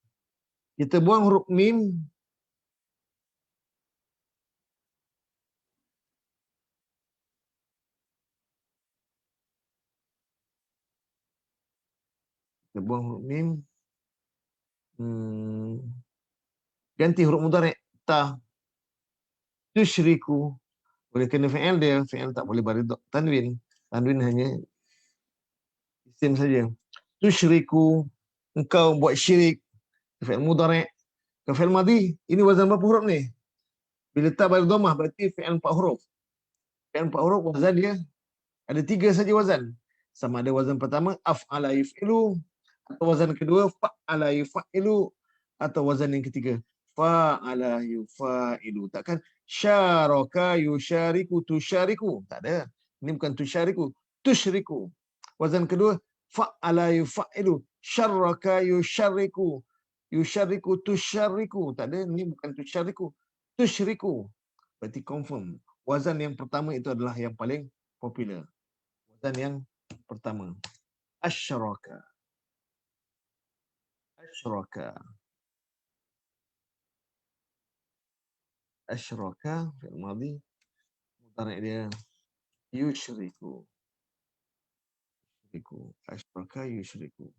A: Kita buang huruf mim, kita buang huruf mim, ganti huruf mudhari' ta, tusyriku. Boleh kena fi'il dia, fi'il tak boleh beri tanwin. Tanwin hanya isim saja. Tusyriku, engkau buat syirik. Fi'il mudhari'. Ke fi'il madhi, ini wazan berapa huruf ni? Bila ta bagi dhammah berarti fi'il 4 huruf. Fi'il 4 huruf wazan dia ada 3 saja wazan. Sama ada wazan pertama af'ala yuf'ilu, atau wazan kedua fa'ala yuf'ilu, atau wazan yang ketiga fa'ala yufa'ilu. Takkan syaraka yusyariku tusyariku. Tak ada. Ini bukan tusyariku, tusyriku. Wazan kedua fa'ala yufa'ilu, syaraka yusyariku, yusyariku tusyariku. Tak ada. Ini bukan tusyariku, tusyriku. Berarti confirm. Wazan yang pertama itu adalah yang paling popular. Wazan yang pertama. Asyraka. Asyraka. Asyraka fi'il madhi, mudhari' dia yusyriku. Yusyriku. Asyraka yusyriku.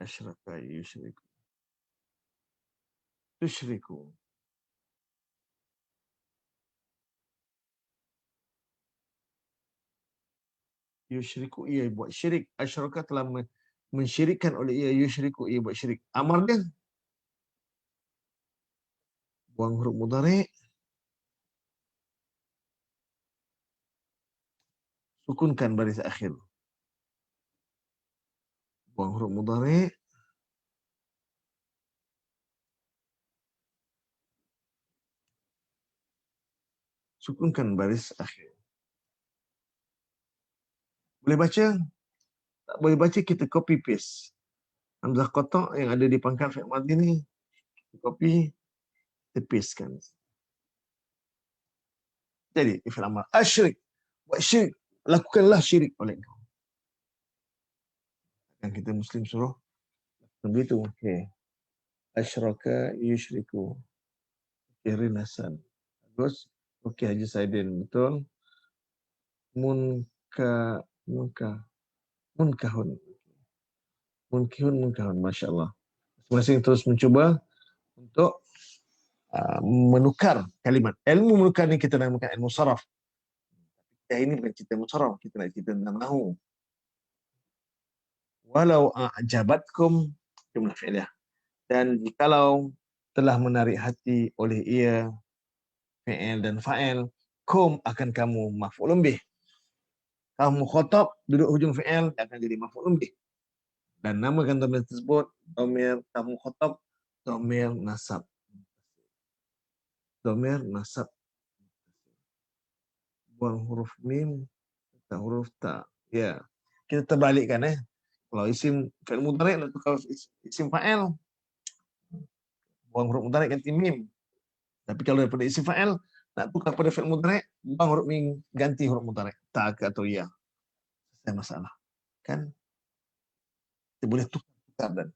A: Asyraka yusyriku. Tusyriku. Yusyriku, ia buat syirik. Asyraka telah mensyirikkan oleh ia. Yusyriku, ia buat syirik. Amar dia buang huruf mudhari', sukunkan baris akhir. Buang huruf mudhari', sukunkan baris akhir. Boleh baca? Tak boleh baca, kita copy paste. Hamzah qata' yang ada di pangkal fi'il madhi ni, kita copy, kita pastekan. Jadi, fi'il amar. Asyrik. Buat syirik. Lakukanlah syirik oleh engkau. Yang kita Muslim suruh begitu. Okay. Asyraka yusyriku. Irin Hasan. Terus, okey Haji Saidin. Betul. Munkahun. Munkahun. Masya Allah. Masing-masing terus mencuba untuk menukar kalimat. Ilmu menukar ni kita namakan ilmu saraf. Kita ini bukan cerita musaraf, kita nak cerita tentang nahu. Walau a'jabatkum, jumlah fi'liyah. Dan jikalau telah menarik hati oleh ia fi'il dan fa'il, kum akan kamu maf'ulun bih. Kalau mukhatab duduk hujung fi'il akan jadi maf'ulun bih. Dan namakan dhamir tersebut dhamir mukhatab, dhamir nasab. Dhamir nasab. Buang huruf mim, huruf ta. Ya. Kita terbalikkan Kalau isim fi'il mudhari' kalau isim fa'il buang huruf mudhari' ganti mim. Tapi kalau daripada isim fa'il nak tukar pada fi'il mudhari', buang huruf mim ganti huruf mudhari', ta atau ya. Selesai masalah. Kan? Kita boleh tukar dan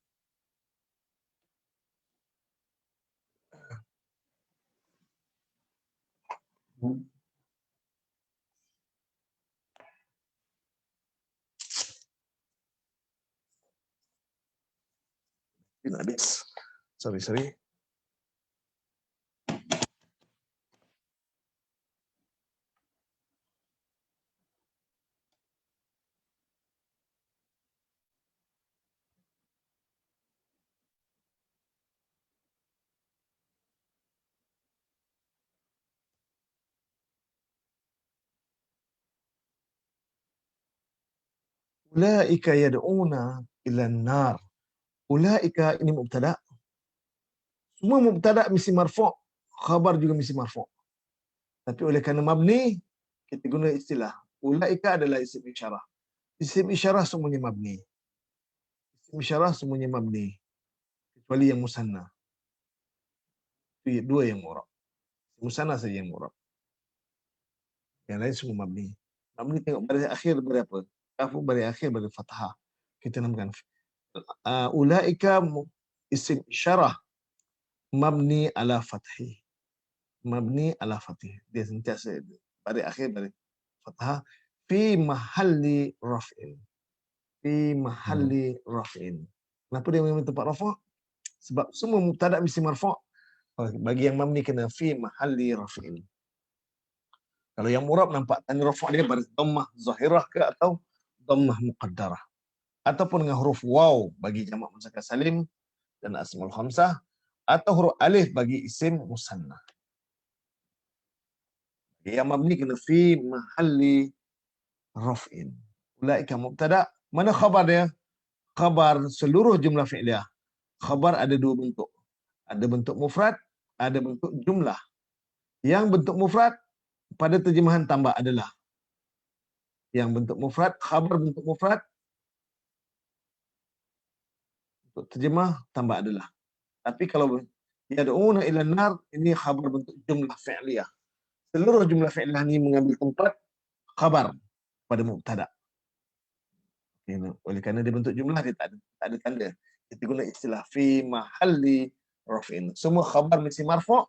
A: ini habis. Sorry. Ulaika yad'una ila nar. Ulaika ini mubtada. Semua mubtada mesti marfu', khabar juga mesti marfu'. Tapi oleh kerana mabni, kita guna istilah ulaika adalah isim isyarah. Isim isyarah semuanya mabni. Isim isyarah semuanya mabni. Kecuali yang musanna. Itu dua yang mu'rab. Musanna saja yang mu'rab. Yang lain semua mabni. Mabni tengok baris akhir beri apa? Kafu baris akhir beri fathah. Kita namakan ulaika isim isyarah mabni ala fathi. Mabni ala fathi. Dia sentiasa baris akhir beri fathah fi mahalli raf'in. Fi mahalli raf'in. Kenapa dia memang tempat rafa'? Sebab semua mubtada mesti marfa'. Bagi yang mabni kena fi mahalli raf'in. Kalau yang murab nampak tanda rafa' dia baris dhammah zahirah ke atau dhammah muqaddarah. Ataupun dengan huruf waw bagi jamak muzakkar salim dan asmaul khamsah, atau huruf alif bagi isim musanna. Yang mabni kena fi mahalli raf'in. Ulaika mubtada. Mana khabar dia? Khabar seluruh jumlah fi'liyah. Khabar ada dua bentuk. Ada bentuk mufrad, ada bentuk jumlah. Yang bentuk mufrad pada terjemahan tambah adalah yang bentuk mufrad, khabar bentuk mufrad untuk terjemah tambah adalah. Tapi kalau yad'una ila nar, ini khabar bentuk jumlah fi'liyah. Seluruh jumlah fi'liyah ini mengambil tempat khabar pada mubtada. Oleh kerana dia bentuk jumlah, dia tak ada tanda. Kita guna istilah fi mahalli raf'in. Semua khabar mesti marfu',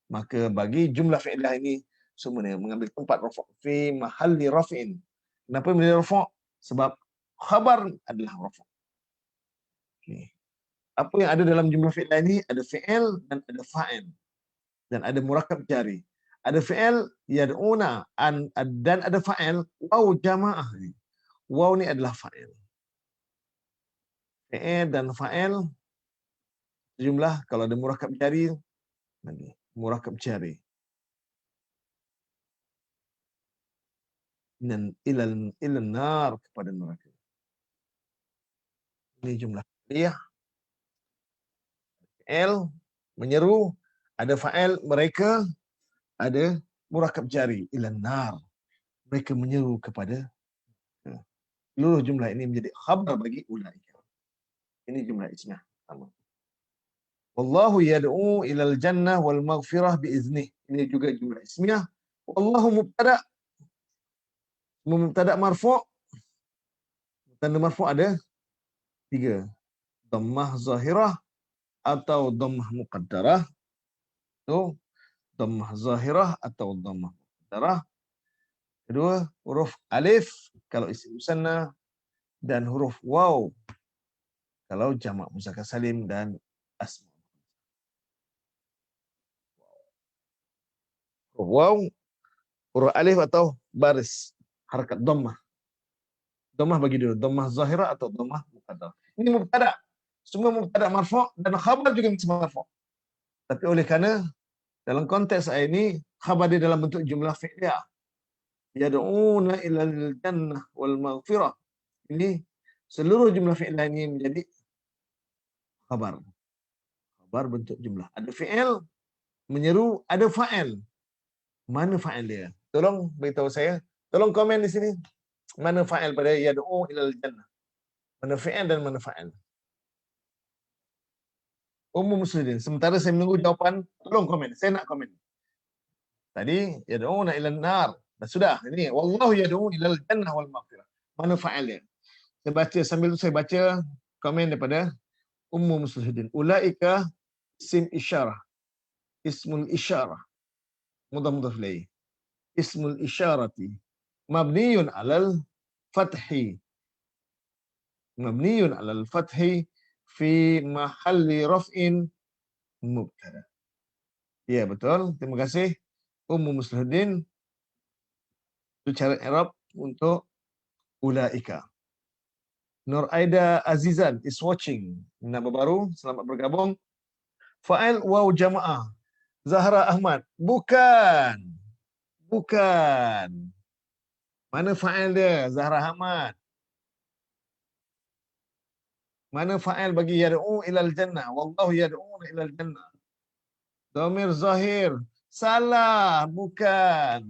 A: maka bagi jumlah fi'liyah ini semuanya mengambil tempat rafa' fi mahalli raf'in. Kenapa menjadi rafa'? Sebab khabar adalah rafa'. Okay. Apa yang ada dalam jumlah fi'liyah ini? Ada fi'il dan ada fa'il. Dan ada murakkab jari. Ada fi'il yad'una dan ada fa'il waw jamaah. Waw ni adalah fa'il. Fi'il dan fa'il jumlah kalau ada murakkab jari lagi murakkab jari. Dan ilal nar, kepada neraka. Ini jumlah fi'liyah. Fi'il menyeru, ada fa'il mereka, ada murakkab jari ilal nar. Mereka menyeru kepada seluruh jumlah ini menjadi khabar bagi ulaika. Ini jumlah ismiyah pertama. Wallahu yad'u ilal jannah wal maghfirah biiznih. Ini juga jumlah ismiyah. Wallahu mubtada. Mubtada marfu'. Tanda marfu' ada 3. Dhammah zahirah atau dhammah muqaddarah. Itu dhammah zahirah atau dhammah muqaddarah. Kedua, huruf alif kalau isim musanna dan huruf waw kalau jamak muzakkar salim dan asma. Huruf waw, huruf alif atau baris harakat dhammah. Dhammah bagi dulu, dhammah zahirah atau dhammah muqaddarah. Ini mubtada. Semua mubtada marfu' dan khabar juga mesti marfu'. Tapi oleh kerana dalam konteks ayat ini khabar dia dalam bentuk jumlah fi'liyah. Yad'una ilal jannah wal maghfirah. Ini seluruh jumlah fi'liyah ini menjadi khabar. Khabar bentuk jumlah. Ada fi'il menyeru, ada fa'il. Mana fa'il dia? Tolong beritahu saya. Tolong komen di sini. Mana fa'il pada yad'u ilal jannah? Mana fi'il dan mana fa'il? Umum muslimin. Sementara saya menunggu jawapan, tolong komen. Saya nak komen. Tadi yad'una ilal nar. Dah sudah. Ini wallahu yad'u ilal jannah wal maghfirah. Mana fa'il dia? Saya baca sambil saya baca komen daripada Ummu Muslihin. Ulaika isim isyarah. Ismul isyarah. Mudhaf ilaih. Ismul isyarati. Mabniyun alal fathi. Mabniyun alal fathi fi mahalli raf'in mubtada. Ya, betul. Terima kasih Ummu Muslihin. Itu cara i'rab untuk ulaika. Nur Aida Azizan is watching. Nama baru, selamat bergabung. Fa'il waw jamaah. Zahra Ahmad. Bukan. Bukan. Mana fa'il dia? Zahra Ahmad. Mana fa'il bagi yad'u ilal jannah? Wallahu yad'una ilal jannah. Dhamir zahir. Salah. Bukan.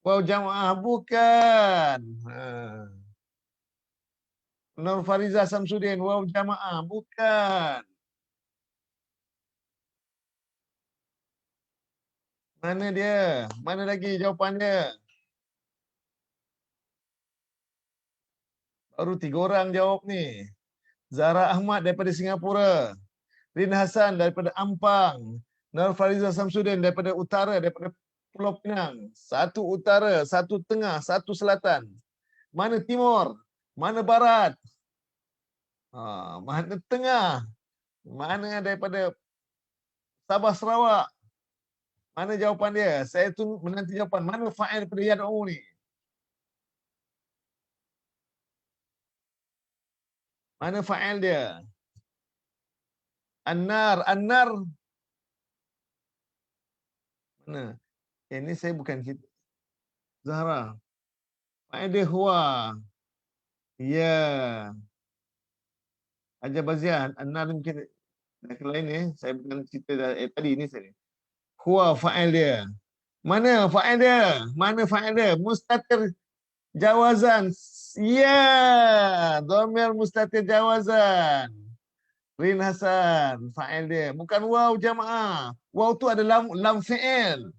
A: Waw jamaah. Bukan. Nur Fariza Samsudin. Waw jamaah. Bukan. Mana dia? Mana lagi jawapan dia? Baru 3 orang jawab ni. Zahra Ahmad daripada Singapura. Rin Hassan daripada Ampang. Nur Fariza Samsudin daripada utara, daripada Pulau Pinang. Satu utara, satu tengah, satu selatan. Mana timur? Mana barat? Mana tengah? Mana daripada Sabah Sarawak? Mana jawapan dia? Saya tu menanti jawapan. Mana fa'il daripada yad'u ni? Mana fa'il dia? An-nar. An-nar. Mana? Ini saya bukan kita. Zahra. Fa'il dia huwa. Ya. Ajar Bazian. An-nar mungkin yang lain ni. Saya bukan cerita tadi ni saya. Huwa fa'il dia. Mana fa'il dia? Mana fa'il dia? Mustatir jawazan. Ya. Dhamir mustatir jawazan. Rin Hasan. Fa'il dia. Bukan waw jamaah. Waw tu ada lam fi'il.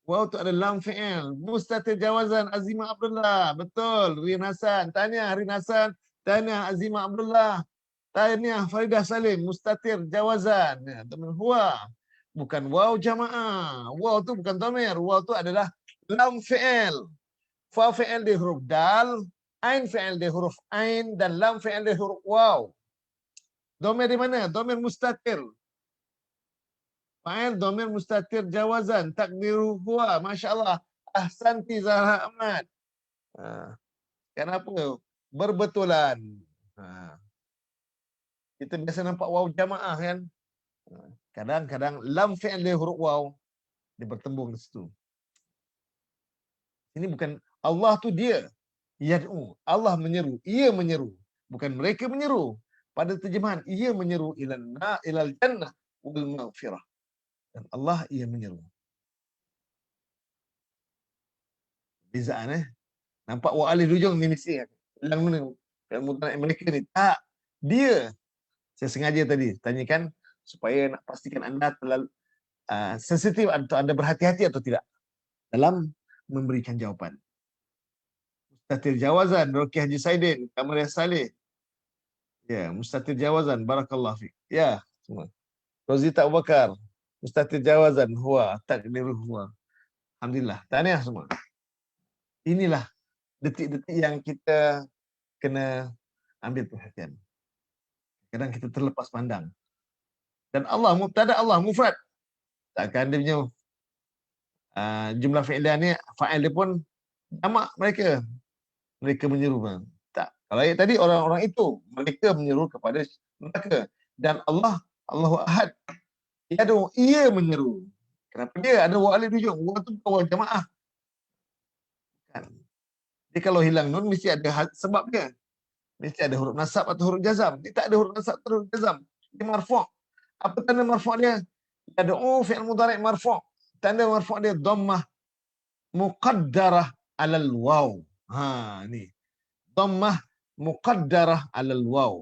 A: Waw tu ada lam fi'il. Mustatir jawazan. Azimah Abdullah. Betul. Rin Hasan. Tanya Rin Hasan. Tanya Azimah Abdullah. Tanya Faridah Salim. Mustatir jawazan. Ya, teman huwa. Bukan waw jamaah. Waw tu bukan dhamir. Waw tu adalah lam fi'il. Fa fi'il di huruf dal. Ain fi'il di huruf ain. Dan lam fi'il di huruf waw. Dhamir di mana? Dhamir mustatir. Fa'il dhamir mustatir jawazan. Takdiru huwa. Masya Allah. Ahsanti Zahra Ahmad. Kenapa? Berbetulan. Kita biasa nampak waw jamaah kan? Kadang-kadang lam fi'il dia huruf waw dia bertembung di situ. Ini bukan Allah tu dia yad'u. Allah menyeru, ia menyeru. Bukan mereka menyeru. Pada terjemahan ia menyeru ilal jannah wal maghfirah. Dan Allah ia menyeru. Bezaan nampak wa alif hujung ni mesti hilang mana mutlaak mereka ni. Tak. Dia. Saya sengaja tadi tanyakan supaya nak pastikan anda terlalu sensitif atau anda berhati-hati atau tidak dalam memberikan jawapan. Mustatir jawazan, Roki Haji Saidin, Kamaria Saleh. Ya, mustatir jawazan, barakallahu fiik. Ya, semua. Rozita Abu Bakar, mustatir jawazan, huwa, takdiru huwa. Alhamdulillah. Tahniah semua. Inilah detik-detik yang kita kena ambil perhatian. Kadang kita terlepas pandang. Dan Allah, mubtada Allah, mufrad. Takkan dia punya jumlah fi'liah ni, fa'il dia pun jamak mereka. mereka menyeru. Tak. Kalau ayat tadi orang-orang itu, mereka menyeru kepada neraka. Dan Allahu Ahad. Ia menyeru. Kenapa dia ada wa alif di hujung? Wa tu bukan wa jamaah. Kan? Jadi kalau hilang nun mesti ada sebab dia. Mesti ada huruf nasab atau huruf jazam. Dia tak ada huruf nasab atau huruf jazam. Dia marfu'. Apa tanda marfu' dia? Yad'u fi'il mudhari' marfu'. Tanda marfu' dia dhammah muqaddarah 'alal waw. Ha ni. Dhammah muqaddarah 'alal waw.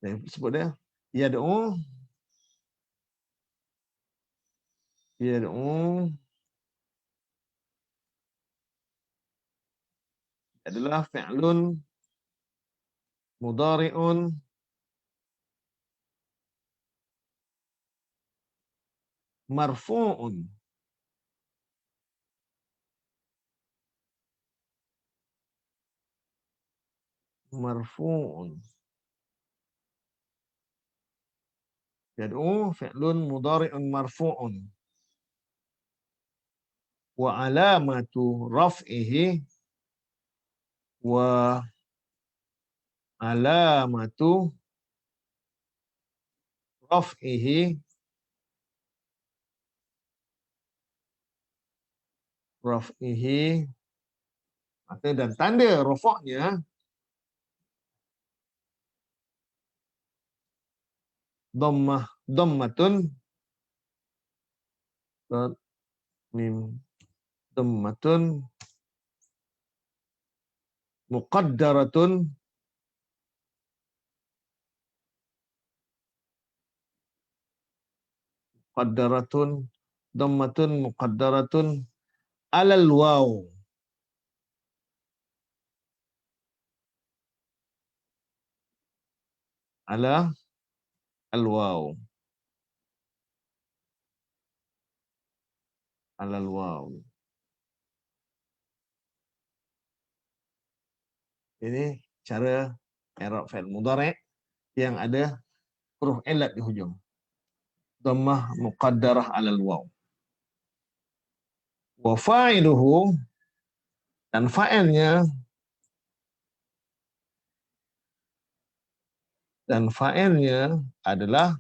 A: Saya sebut dia yad'u adalah fi'lun mudhari'un marfu'un marfu'un. Yad'u fi'lun mudhari'un marfu'un wa alamatu raf'ihi wa alamatu raf'ihi dan tanda rafa'nya dhammatun mim dhammatun muqaddaratun dhammatun muqaddaratun alal waw. Ala al-waw. Alal waw. Ini cara i'rab fi'il mudhari' yang ada huruf ilat di hujung. Dhammah muqaddarah 'alal waw. Wa fa'iluhu dan fa'ilnya adalah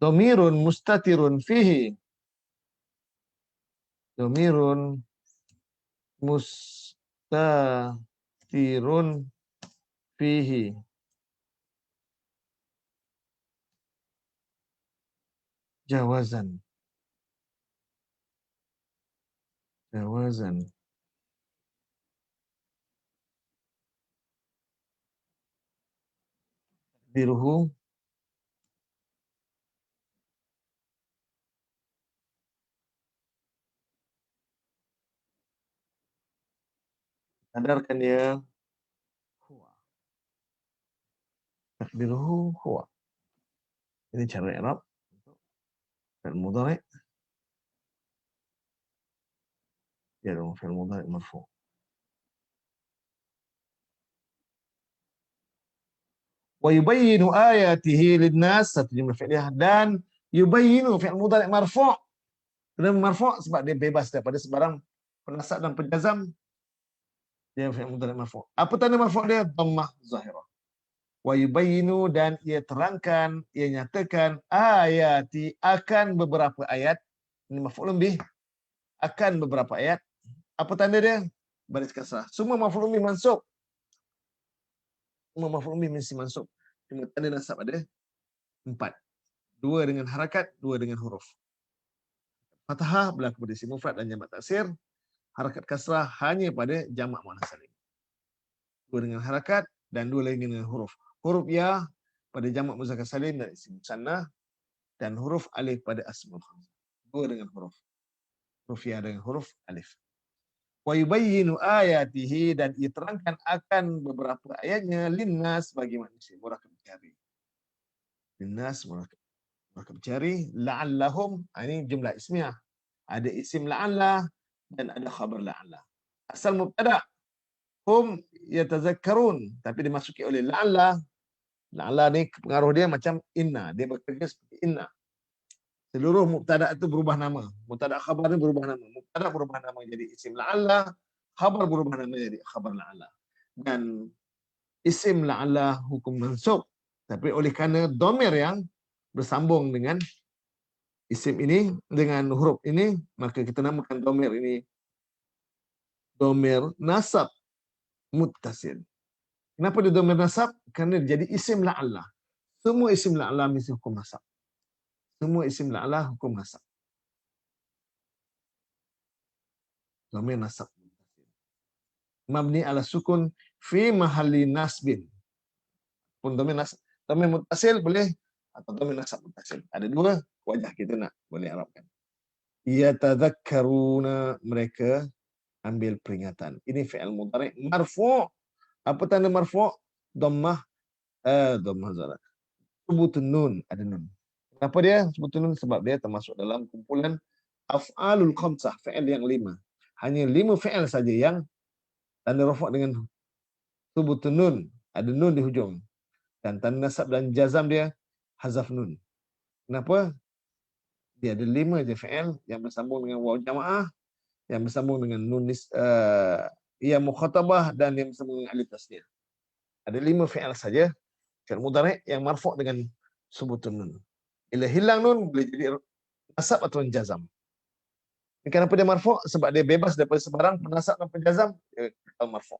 A: dhamirun mustatirun fihi. Dhamirun mustatirun fihi. Jawazan. Takdiruhu sadarkan dia huwa. Takdiruhu huwa. Ini cara i'rab untuk fi'il mudhari'. Ya dong, fi'il mudhari' marfu'. Wa yubayyinu ayatihi lin-nas, satu jumlah fi'liyah, dan yubayyinu fi'il mudhari' marfu'. Kenapa marfu'? Sebab dia bebas daripada sebarang penasab dan penjazam. Dia fi'il mudhari' marfu'. Apa tanda marfu' dia? Dhammah zahirah. Wa yubayyinu, dan ia terangkan, ia nyatakan ayati, akan beberapa ayat. Ini maf'ulun bih, akan beberapa ayat. Apa tanda dia? Baris kasrah. Semua maf'ulun bih mansub. Semua maf'ulun bih mesti mansub. Cuma tanda nasab ada 4. 2 dengan harakat, 2 dengan huruf. Fathah berlaku pada isim mufrad dan jamak taksir. Harakat kasrah hanya pada jamak muannas salim. 2 dengan harakat dan 2 lagi dengan huruf. Huruf ya pada jamak muzakkar salim dan isim musannah, dan huruf alif pada asmaul khamsah. 2 dengan huruf. Huruf ya dengan huruf alif. Wa yubayyinu ayatihi, dan ia terangkan akan beberapa ayatnya linnas, bagi manusia, murakab jari. Linnas murakab jari, la'allahum, ini jumlah ismiyah. Ada isim la'allah dan ada khabar la'allah. Asal mubtada hum yatazakkarun, tapi dimasuki oleh la'allah. La'allah ni pengaruh dia macam inna, dia bekerja seperti inna. Seluruh mubtada itu berubah nama. Mubtada khabar ni berubah nama. Mubtada berubah nama jadi isim la'allah, khabar berubah nama jadi khabar la'alla. Dan isim la'alla hukum mansub. Tapi oleh kerana dhamir yang bersambung dengan isim ini, dengan huruf ini, maka kita namakan dhamir ini dhamir nasab muttasil. Kenapa dia dhamir nasab? Kerana dia jadi isim la'alla. Semua isim la'alla mesti hukum nasab. Semua isim la'alla hukum nasab. Dhamir nasab. Mabni ala sukun fi mahalli nasbin. Pun dhamir muttasil boleh atau dhamir nasab muttasil. Ada dua wajah kita nak boleh arabkan. Yatadhakkaruna, mereka ambil peringatan. Ini fi'il mudhari' marfu'. Apa tanda marfu'? Dhammah dhammah zalah. Subutun nun, ada nun. Kenapa dia sebutun nun? Sebab dia termasuk dalam kumpulan af'alul khamsah, fi'il yang 5. Hanya 5 fi'il saja yang tanda rafa' dengan subutun nun, ada nun di hujung. Dan tanda nasab dan jazam dia hazaf nun. Kenapa? Dia ada 5 je fi'il yang bersambung dengan waw jamaah, yang bersambung dengan nun yang mukhatabah dan yang bersambung dengan alif tasniah. Ada 5 fi'il saja fi'il mudhari' yang marfu' dengan subutun nun. Bila hilang nun boleh jadi nasab atau jazam. Kenapa dia marfu'? Sebab dia bebas daripada sebarang penasab dan penjazam, dia marfu'.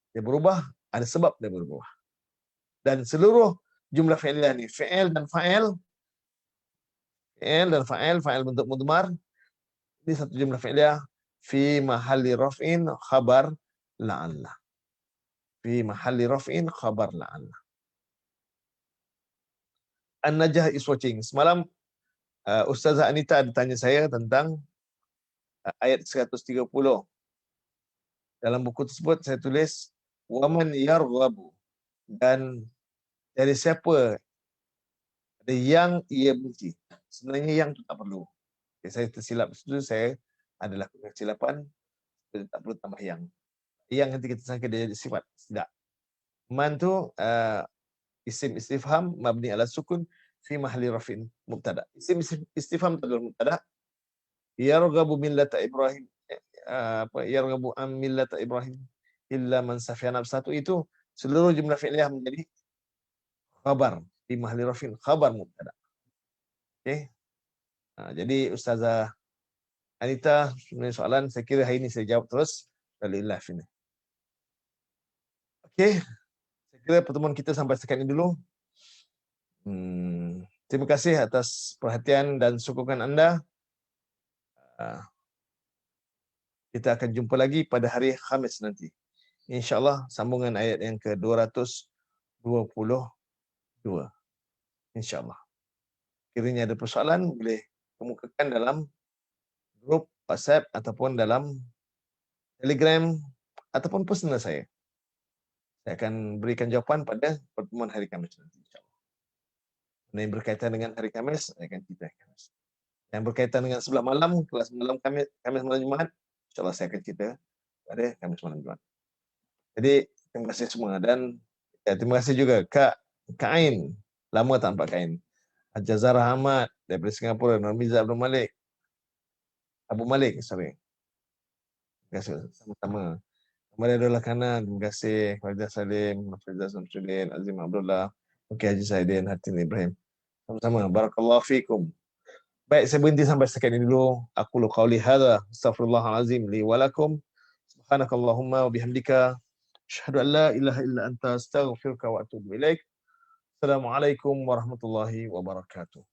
A: Dia berubah, ada sebab dia berubah. Dan seluruh jumlah fi'iliyah ni, fi'il dan fa'il, fa'il bentuk mudmar, ini satu jumlah fi'iliyah fi mahalli raf'in khabar la'alla. Fi mahalli raf'in khabar la'alla. An-najah is watching. Semalam Ustazah Anita ada tanya saya tentang ayat 130. Dalam buku tersebut saya tulis waman yarghabu, dan dari siapa ada yang ia benci. Sebenarnya yang tu tak perlu. Okay, saya tersilap situ, saya adalah kesilapan, tak perlu tambah yang. Yang nanti kita sangka dia jadi sifat. Tidak. Man tu isim istifham mabni ala sukun fi mahalli rafin mubtada. Isim istifham tu adalah mubtada. Yarghabu millata Ibrahim, yarghabu am millata Ibrahim illa man safiya nafsahu, itu seluruh jumlah fi'liyah menjadi khabar fi mahalli rafin khabar mubtada. Okey. Jadi Ustazah Anita punya soalan, saya kira hari ini saya jawab terus. Alhamdulillah sini. Okey. Saya kira pertemuan kita sampai setakat ini dulu. Terima kasih atas perhatian dan sokongan anda. Kita akan jumpa lagi pada hari Khamis nanti. InsyaAllah sambungan ayat yang ke-222. InsyaAllah. Kiranya ada persoalan, boleh kemukakan dalam grup WhatsApp ataupun dalam Telegram ataupun personal saya. Saya akan berikan jawapan pada pertemuan hari Khamis nanti, insyaAllah. Yang berkaitan dengan hari Khamis, saya akan cerita Khamis. Yang berkaitan dengan sebelah malam, kelas malam Khamis malam Jumaat, insyaAllah saya akan cerita pada Khamis malam Jumaat. Jadi, terima kasih semua. Dan terima kasih juga Kak Ain. Lama tak nampak Kak Ain. Jazarah Ahmad daripada Singapura, Nurmiza Abdul Malik. Abu Malik, sorry. Terima kasih sama-sama. Kepada Abdullah Kanan, terima kasih. Khalijah Salim, Nafizah Samsudin, Azim Abdullah, Okey Haji Saidin, Hatin Ibrahim. Sama-sama. Barakallahu fikum. Baik, saya berhenti sampai sekian ini dulu. Aku lu qauli hadza, astaghfirullahalazim li wa lakum. Subhanakallahumma wa bihamdika, asyhadu an la ilaha illa anta, astaghfiruka wa atubu ilaik. Assalamualaikum warahmatullahi wabarakatuh.